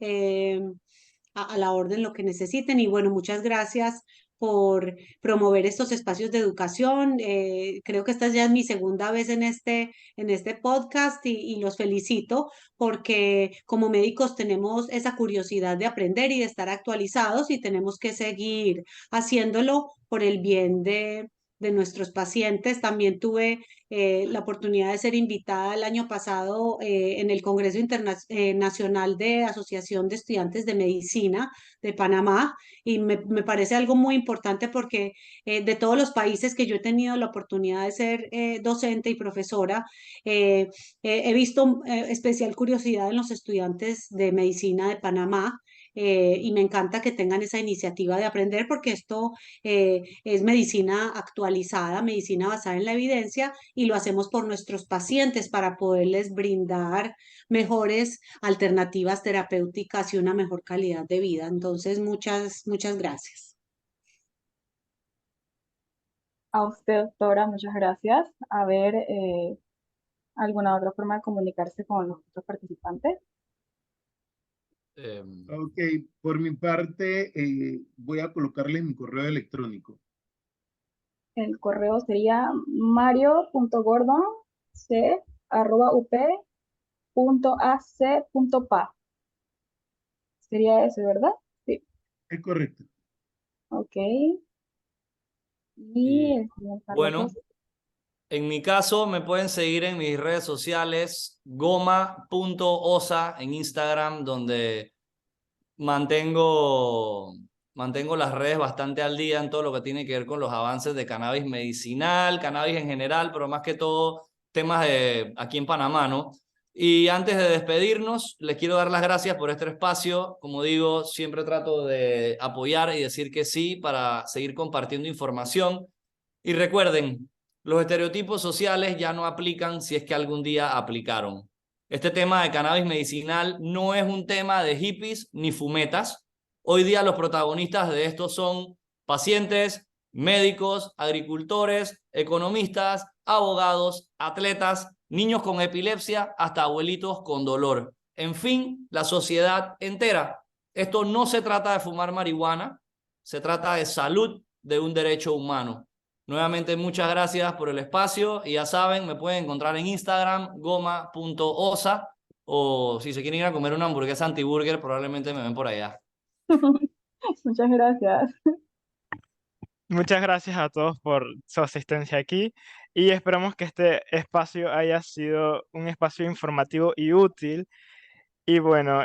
A la orden lo que necesiten. Y bueno, muchas gracias por promover estos espacios de educación. Creo que esta ya es mi segunda vez en este podcast y los felicito porque como médicos tenemos esa curiosidad de aprender y de estar actualizados y tenemos que seguir haciéndolo por el bien de nuestros pacientes. También tuve la oportunidad de ser invitada el año pasado en el Congreso Nacional de Asociación de Estudiantes de Medicina de Panamá y me parece algo muy importante porque de todos los países que yo he tenido la oportunidad de ser docente y profesora, he visto especial curiosidad en los estudiantes de medicina de Panamá. Y me encanta que tengan esa iniciativa de aprender porque esto es medicina actualizada, medicina basada en la evidencia y lo hacemos por nuestros pacientes para poderles brindar mejores alternativas terapéuticas y una mejor calidad de vida. Entonces, muchas gracias. A usted, doctora, muchas gracias. A ver, ¿alguna otra forma de comunicarse con los otros participantes? Ok, por mi parte, voy a colocarles mi correo electrónico. El correo sería mario.gordonc@up.ac.pa. Sería ese, ¿verdad? Sí. Es correcto. Ok. Y Y el señor Carlos bueno, Sosa. en mi caso me pueden seguir en mis redes sociales, goma.osa en Instagram, donde mantengo, mantengo las redes bastante al día en todo lo que tiene que ver con los avances de cannabis medicinal, cannabis en general, pero más que todo temas de aquí en Panamá, ¿no? Y antes de despedirnos, les quiero dar las gracias por este espacio. Como digo, siempre trato de apoyar y decir que sí para seguir compartiendo información. Y recuerden, los estereotipos sociales ya no aplican si es que algún día aplicaron. Este tema de cannabis medicinal no es un tema de hippies ni fumetas. Hoy día los protagonistas de esto son pacientes, médicos, agricultores, economistas, abogados, atletas, niños con epilepsia, hasta abuelitos con dolor. En fin, la sociedad entera. Esto no se trata de fumar marihuana, se trata de salud, de un derecho humano. Nuevamente, muchas gracias por el espacio y ya saben, me pueden encontrar en Instagram, goma.osa, o si se quieren ir a comer una hamburguesa antiburger, probablemente me ven por allá. Muchas gracias. Muchas gracias a todos por su asistencia aquí y esperamos que este espacio haya sido un espacio informativo y útil. Y bueno,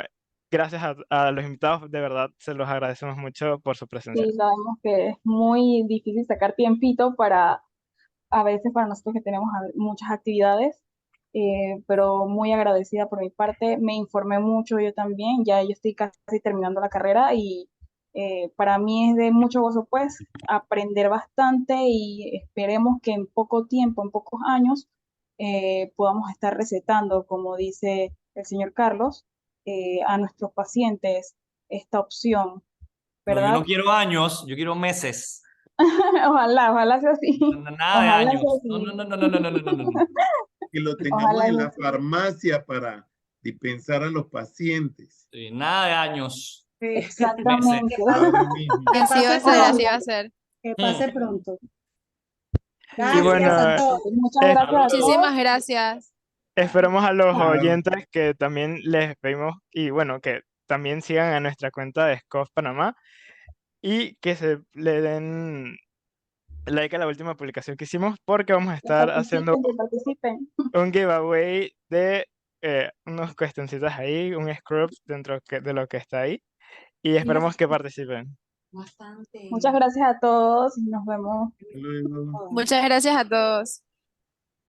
gracias a los invitados, de verdad se los agradecemos mucho por su presencia. Sí, sabemos que es muy difícil sacar tiempito para, a veces para nosotros que tenemos muchas actividades, pero muy agradecida por mi parte. Me informé mucho yo también, ya yo estoy casi terminando la carrera y para mí es de mucho gozo pues aprender bastante y esperemos que en poco tiempo, en pocos años, podamos estar recetando, como dice el señor Carlos, a nuestros pacientes esta opción No, yo ¿verdad? no quiero años, yo quiero meses. Ojalá sea así. Nada de Ojalá sea años. No, así. no, no, no, no, no, no, no, no, no. Que lo tengamos Ojalá en sea la así. farmacia para dispensar a los pacientes Sí, nada de años, Sí. meses. Exactamente. ahora mismo. Que Así va pase a ser, así pronto, va a ser. que pase Mm. pronto. Y Sí, Gracias a bueno, todos. muchas es- gracias a todos. Muchísimas gracias. esperamos a los Claro. oyentes que también les pedimos, y bueno, que también sigan a nuestra cuenta de SCOF Panamá y que se le den like a la última publicación que hicimos porque vamos a estar haciendo Que participen. un giveaway de unos cuestioncitas ahí, un scrub dentro de lo que está ahí y esperamos que participen. Bastante. Muchas gracias a todos y nos vemos. Hasta luego. Muchas gracias a todos.